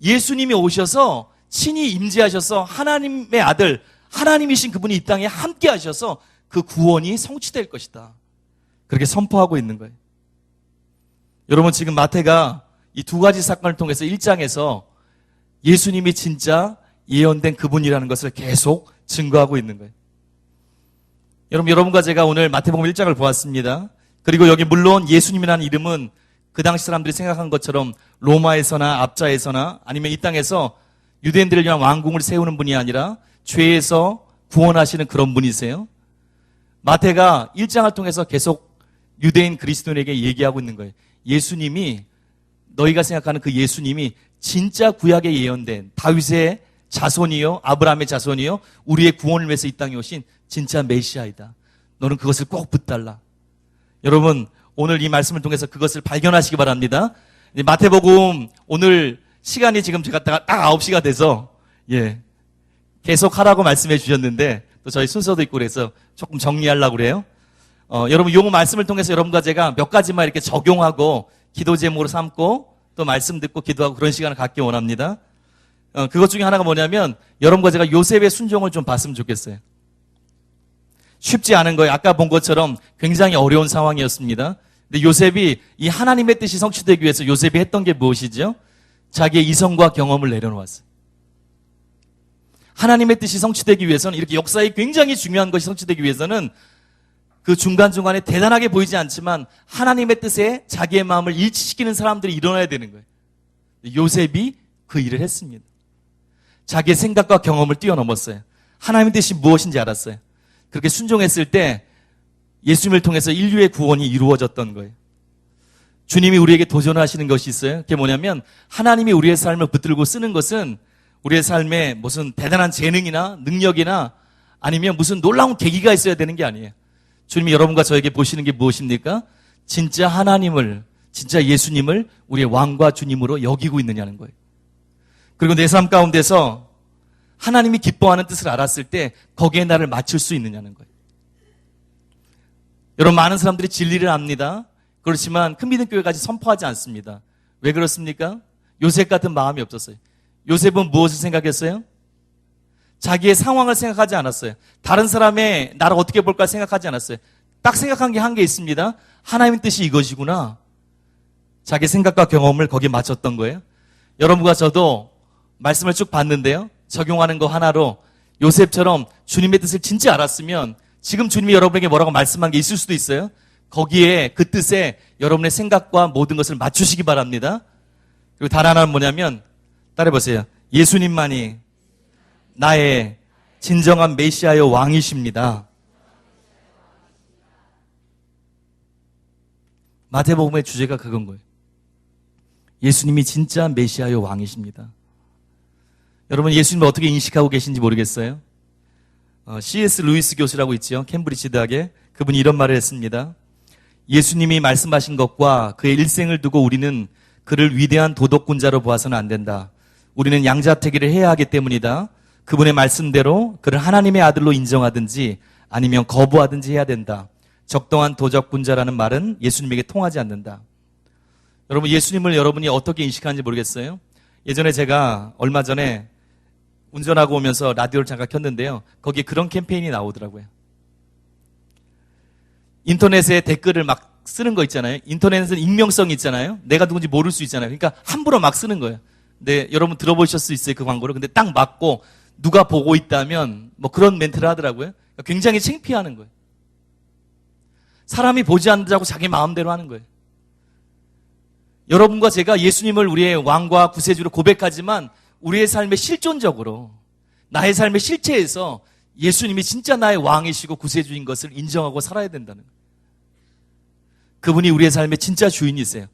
예수님이 오셔서 친히 임재하셔서 하나님의 아들, 하나님이신 그분이 이 땅에 함께 하셔서 그 구원이 성취될 것이다. 그렇게 선포하고 있는 거예요. 여러분, 지금 마태가 이 두 가지 사건을 통해서 1장에서 예수님이 진짜 예언된 그분이라는 것을 계속 증거하고 있는 거예요. 여러분과 제가 오늘 마태복음 1장을 보았습니다. 그리고 여기 물론 예수님이라는 이름은 그 당시 사람들이 생각한 것처럼 로마에서나 압자에서나 아니면 이 땅에서 유대인들을 위한 왕궁을 세우는 분이 아니라 죄에서 구원하시는 그런 분이세요. 마태가 1장을 통해서 계속 유대인 그리스도인에게 얘기하고 있는 거예요. 예수님이, 너희가 생각하는 그 예수님이 진짜 구약에 예언된 다윗의 자손이요, 아브라함의 자손이요, 우리의 구원을 위해서 이 땅에 오신 진짜 메시아이다. 너는 그것을 꼭 붙달라. 여러분, 오늘 이 말씀을 통해서 그것을 발견하시기 바랍니다. 마태복음 오늘 시간이 지금 제가 딱 9시가 돼서 계속 하라고 말씀해 주셨는데 또 저희 순서도 있고 그래서 조금 정리하려고 그래요. 여러분, 요 말씀을 통해서 여러분과 제가 몇 가지만 이렇게 적용하고 기도 제목으로 삼고 또 말씀 듣고 기도하고 그런 시간을 갖기 원합니다. 그것 중에 하나가 뭐냐면 여러분과 제가 요셉의 순종을 좀 봤으면 좋겠어요. 쉽지 않은 거예요. 아까 본 것처럼 굉장히 어려운 상황이었습니다. 근데 요셉이 이 하나님의 뜻이 성취되기 위해서 요셉이 했던 게 무엇이죠? 자기의 이성과 경험을 내려놓았어요. 하나님의 뜻이 성취되기 위해서는 이렇게 역사에 굉장히 중요한 것이 성취되기 위해서는 그 중간중간에 대단하게 보이지 않지만 하나님의 뜻에 자기의 마음을 일치시키는 사람들이 일어나야 되는 거예요. 요셉이 그 일을 했습니다. 자기의 생각과 경험을 뛰어넘었어요. 하나님의 뜻이 무엇인지 알았어요. 그렇게 순종했을 때 예수님을 통해서 인류의 구원이 이루어졌던 거예요. 주님이 우리에게 도전하시는 것이 있어요. 그게 뭐냐면 하나님이 우리의 삶을 붙들고 쓰는 것은 우리의 삶에 무슨 대단한 재능이나 능력이나 아니면 무슨 놀라운 계기가 있어야 되는 게 아니에요. 주님이 여러분과 저에게 보시는 게 무엇입니까? 진짜 하나님을, 진짜 예수님을 우리의 왕과 주님으로 여기고 있느냐는 거예요. 그리고 내 삶 가운데서 하나님이 기뻐하는 뜻을 알았을 때 거기에 나를 맞출 수 있느냐는 거예요. 여러분, 많은 사람들이 진리를 압니다. 그렇지만 큰 믿음 교회까지 선포하지 않습니다. 왜 그렇습니까? 요셉 같은 마음이 없었어요. 요셉은 무엇을 생각했어요? 자기의 상황을 생각하지 않았어요. 다른 사람의 나를 어떻게 볼까 생각하지 않았어요. 딱 생각한 게 한 개 있습니다. 하나님의 뜻이 이것이구나. 자기 생각과 경험을 거기에 맞췄던 거예요. 여러분과 저도 말씀을 쭉 봤는데요. 적용하는 거 하나로 요셉처럼 주님의 뜻을 진짜 알았으면 지금 주님이 여러분에게 뭐라고 말씀한 게 있을 수도 있어요. 거기에 그 뜻에 여러분의 생각과 모든 것을 맞추시기 바랍니다. 그리고 다른 하나는 뭐냐면 따라해보세요. 예수님만이 나의 진정한 메시아여 왕이십니다. 마태복음의 주제가 그건 거예요. 예수님이 진짜 메시아여 왕이십니다. 여러분, 예수님을 어떻게 인식하고 계신지 모르겠어요. C.S. 루이스 교수라고 있죠. 캠브리지 대학에. 그분이 이런 말을 했습니다. 예수님이 말씀하신 것과 그의 일생을 두고 우리는 그를 위대한 도덕군자로 보아서는 안 된다. 우리는 양자택일을 해야 하기 때문이다. 그분의 말씀대로 그를 하나님의 아들로 인정하든지 아니면 거부하든지 해야 된다. 적당한 도덕군자라는 말은 예수님에게 통하지 않는다. 여러분, 예수님을 여러분이 어떻게 인식하는지 모르겠어요. 예전에 제가 얼마 전에 운전하고 오면서 라디오를 잠깐 켰는데요. 거기에 그런 캠페인이 나오더라고요. 인터넷에 댓글을 막 쓰는 거 있잖아요. 인터넷은 익명성이 있잖아요. 내가 누군지 모를 수 있잖아요. 그러니까 함부로 막 쓰는 거예요. 근데 여러분 들어보셨을 수 있어요. 그 광고를. 근데 딱 맞고 누가 보고 있다면 뭐 그런 멘트를 하더라고요. 그러니까 굉장히 창피하는 거예요. 사람이 보지 않는다고 자기 마음대로 하는 거예요. 여러분과 제가 예수님을 우리의 왕과 구세주로 고백하지만 우리의 삶의 실존적으로 나의 삶의 실체에서 예수님이 진짜 나의 왕이시고 구세주인 것을 인정하고 살아야 된다는 거예요. 그분이 우리의 삶의 진짜 주인이세요.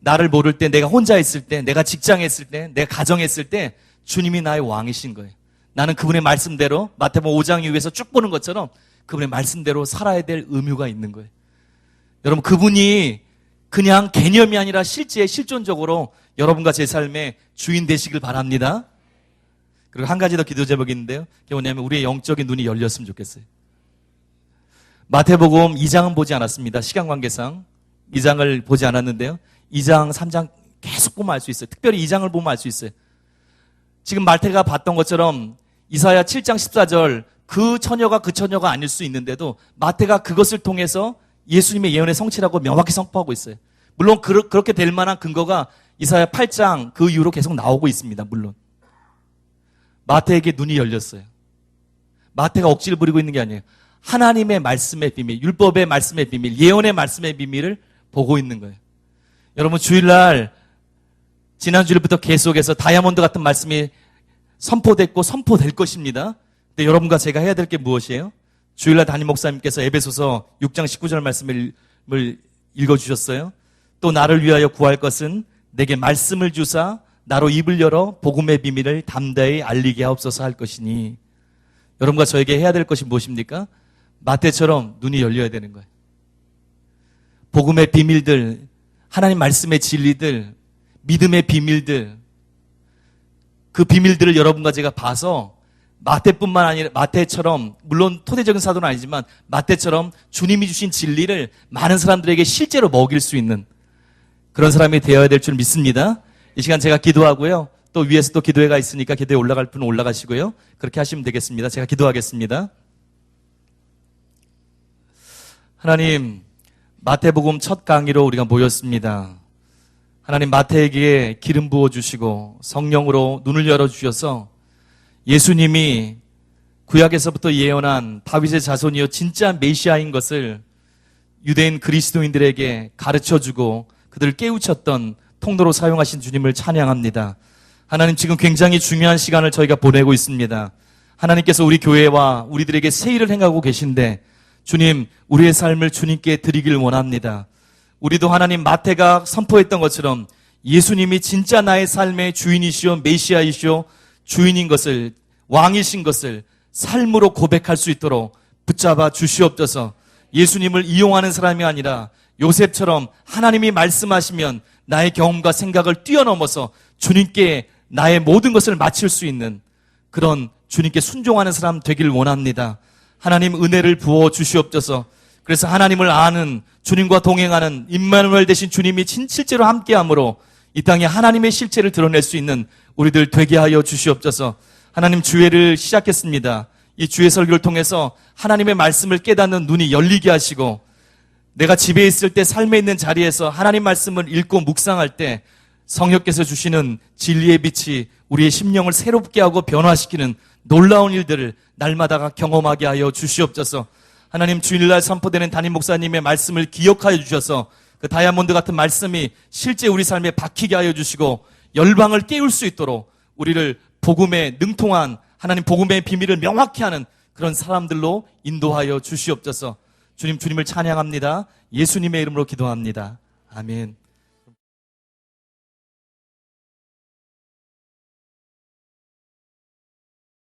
나를 모를 때, 내가 혼자 있을 때, 내가 직장에 있을 때, 내가 가정에 있을 때 주님이 나의 왕이신 거예요. 나는 그분의 말씀대로 마태복음 5장 이후에서 쭉 보는 것처럼 그분의 말씀대로 살아야 될 의무가 있는 거예요. 여러분, 그분이 그냥 개념이 아니라 실제 실존적으로 여러분과 제 삶의 주인 되시길 바랍니다. 그리고 한 가지 더 기도 제목이 있는데요. 그게 뭐냐면 우리의 영적인 눈이 열렸으면 좋겠어요. 마태복음 2장은 보지 않았습니다. 시간 관계상 2장을 보지 않았는데요. 2장, 3장 계속 보면 알 수 있어요. 특별히 2장을 보면 알 수 있어요. 지금 마태가 봤던 것처럼 이사야 7장 14절 그 처녀가 아닐 수 있는데도 마태가 그것을 통해서 예수님의 예언의 성취라고 명확히 선포하고 있어요. 물론 그렇게 될 만한 근거가 이사야 8장 그 이후로 계속 나오고 있습니다. 물론 마태에게 눈이 열렸어요. 마태가 억지를 부리고 있는 게 아니에요. 하나님의 말씀의 비밀, 율법의 말씀의 비밀, 예언의 말씀의 비밀을 보고 있는 거예요. 여러분, 주일날 지난 주일부터 계속해서 다이아몬드 같은 말씀이 선포됐고 선포될 것입니다. 근데 여러분과 제가 해야 될 게 무엇이에요? 주일날 담임 목사님께서 에베소서 6장 19절 말씀을 읽어주셨어요. 또 나를 위하여 구할 것은 내게 말씀을 주사 나로 입을 열어 복음의 비밀을 담대히 알리게 하옵소서 할 것이니, 여러분과 저에게 해야 될 것이 무엇입니까? 마태처럼 눈이 열려야 되는 거예요. 복음의 비밀들, 하나님 말씀의 진리들, 믿음의 비밀들, 그 비밀들을 여러분과 제가 봐서 마태뿐만 아니라 마태처럼, 물론 토대적인 사도는 아니지만 마태처럼 주님이 주신 진리를 많은 사람들에게 실제로 먹일 수 있는 그런 사람이 되어야 될 줄 믿습니다. 이 시간 제가 기도하고요. 또 위에서 또 기도회가 있으니까 기도회 올라갈 분은 올라가시고요. 그렇게 하시면 되겠습니다. 제가 기도하겠습니다. 하나님, 마태복음 첫 강의로 우리가 모였습니다. 하나님, 마태에게 기름 부어주시고 성령으로 눈을 열어주셔서 예수님이 구약에서부터 예언한 다윗의 자손이요 진짜 메시아인 것을 유대인 그리스도인들에게 가르쳐주고 그들을 깨우쳤던 통로로 사용하신 주님을 찬양합니다. 하나님, 지금 굉장히 중요한 시간을 저희가 보내고 있습니다. 하나님께서 우리 교회와 우리들에게 새 일을 행하고 계신데 주님, 우리의 삶을 주님께 드리길 원합니다. 우리도 하나님, 마태가 선포했던 것처럼 예수님이 진짜 나의 삶의 주인이시오, 메시아이시오, 주인인 것을, 왕이신 것을 삶으로 고백할 수 있도록 붙잡아 주시옵소서. 예수님을 이용하는 사람이 아니라 요셉처럼 하나님이 말씀하시면 나의 경험과 생각을 뛰어넘어서 주님께 나의 모든 것을 바칠 수 있는 그런 주님께 순종하는 사람 되길 원합니다. 하나님, 은혜를 부어 주시옵소서. 그래서 하나님을 아는, 주님과 동행하는 임마누엘 되신 주님이 실제로 함께함으로 이 땅에 하나님의 실체를 드러낼 수 있는 우리들 되게 하여 주시옵소서. 하나님, 주회를 시작했습니다. 이 주회 설교를 통해서 하나님의 말씀을 깨닫는 눈이 열리게 하시고, 내가 집에 있을 때 삶에 있는 자리에서 하나님 말씀을 읽고 묵상할 때 성령께서 주시는 진리의 빛이 우리의 심령을 새롭게 하고 변화시키는 놀라운 일들을 날마다 경험하게 하여 주시옵소서. 하나님, 주일날 선포되는 담임 목사님의 말씀을 기억하여 주셔서 그 다이아몬드 같은 말씀이 실제 우리 삶에 박히게 하여 주시고 열방을 깨울 수 있도록 우리를 복음에 능통한, 하나님 복음의 비밀을 명확히 하는 그런 사람들로 인도하여 주시옵소서. 주님을 찬양합니다. 예수님의 이름으로 기도합니다. 아멘.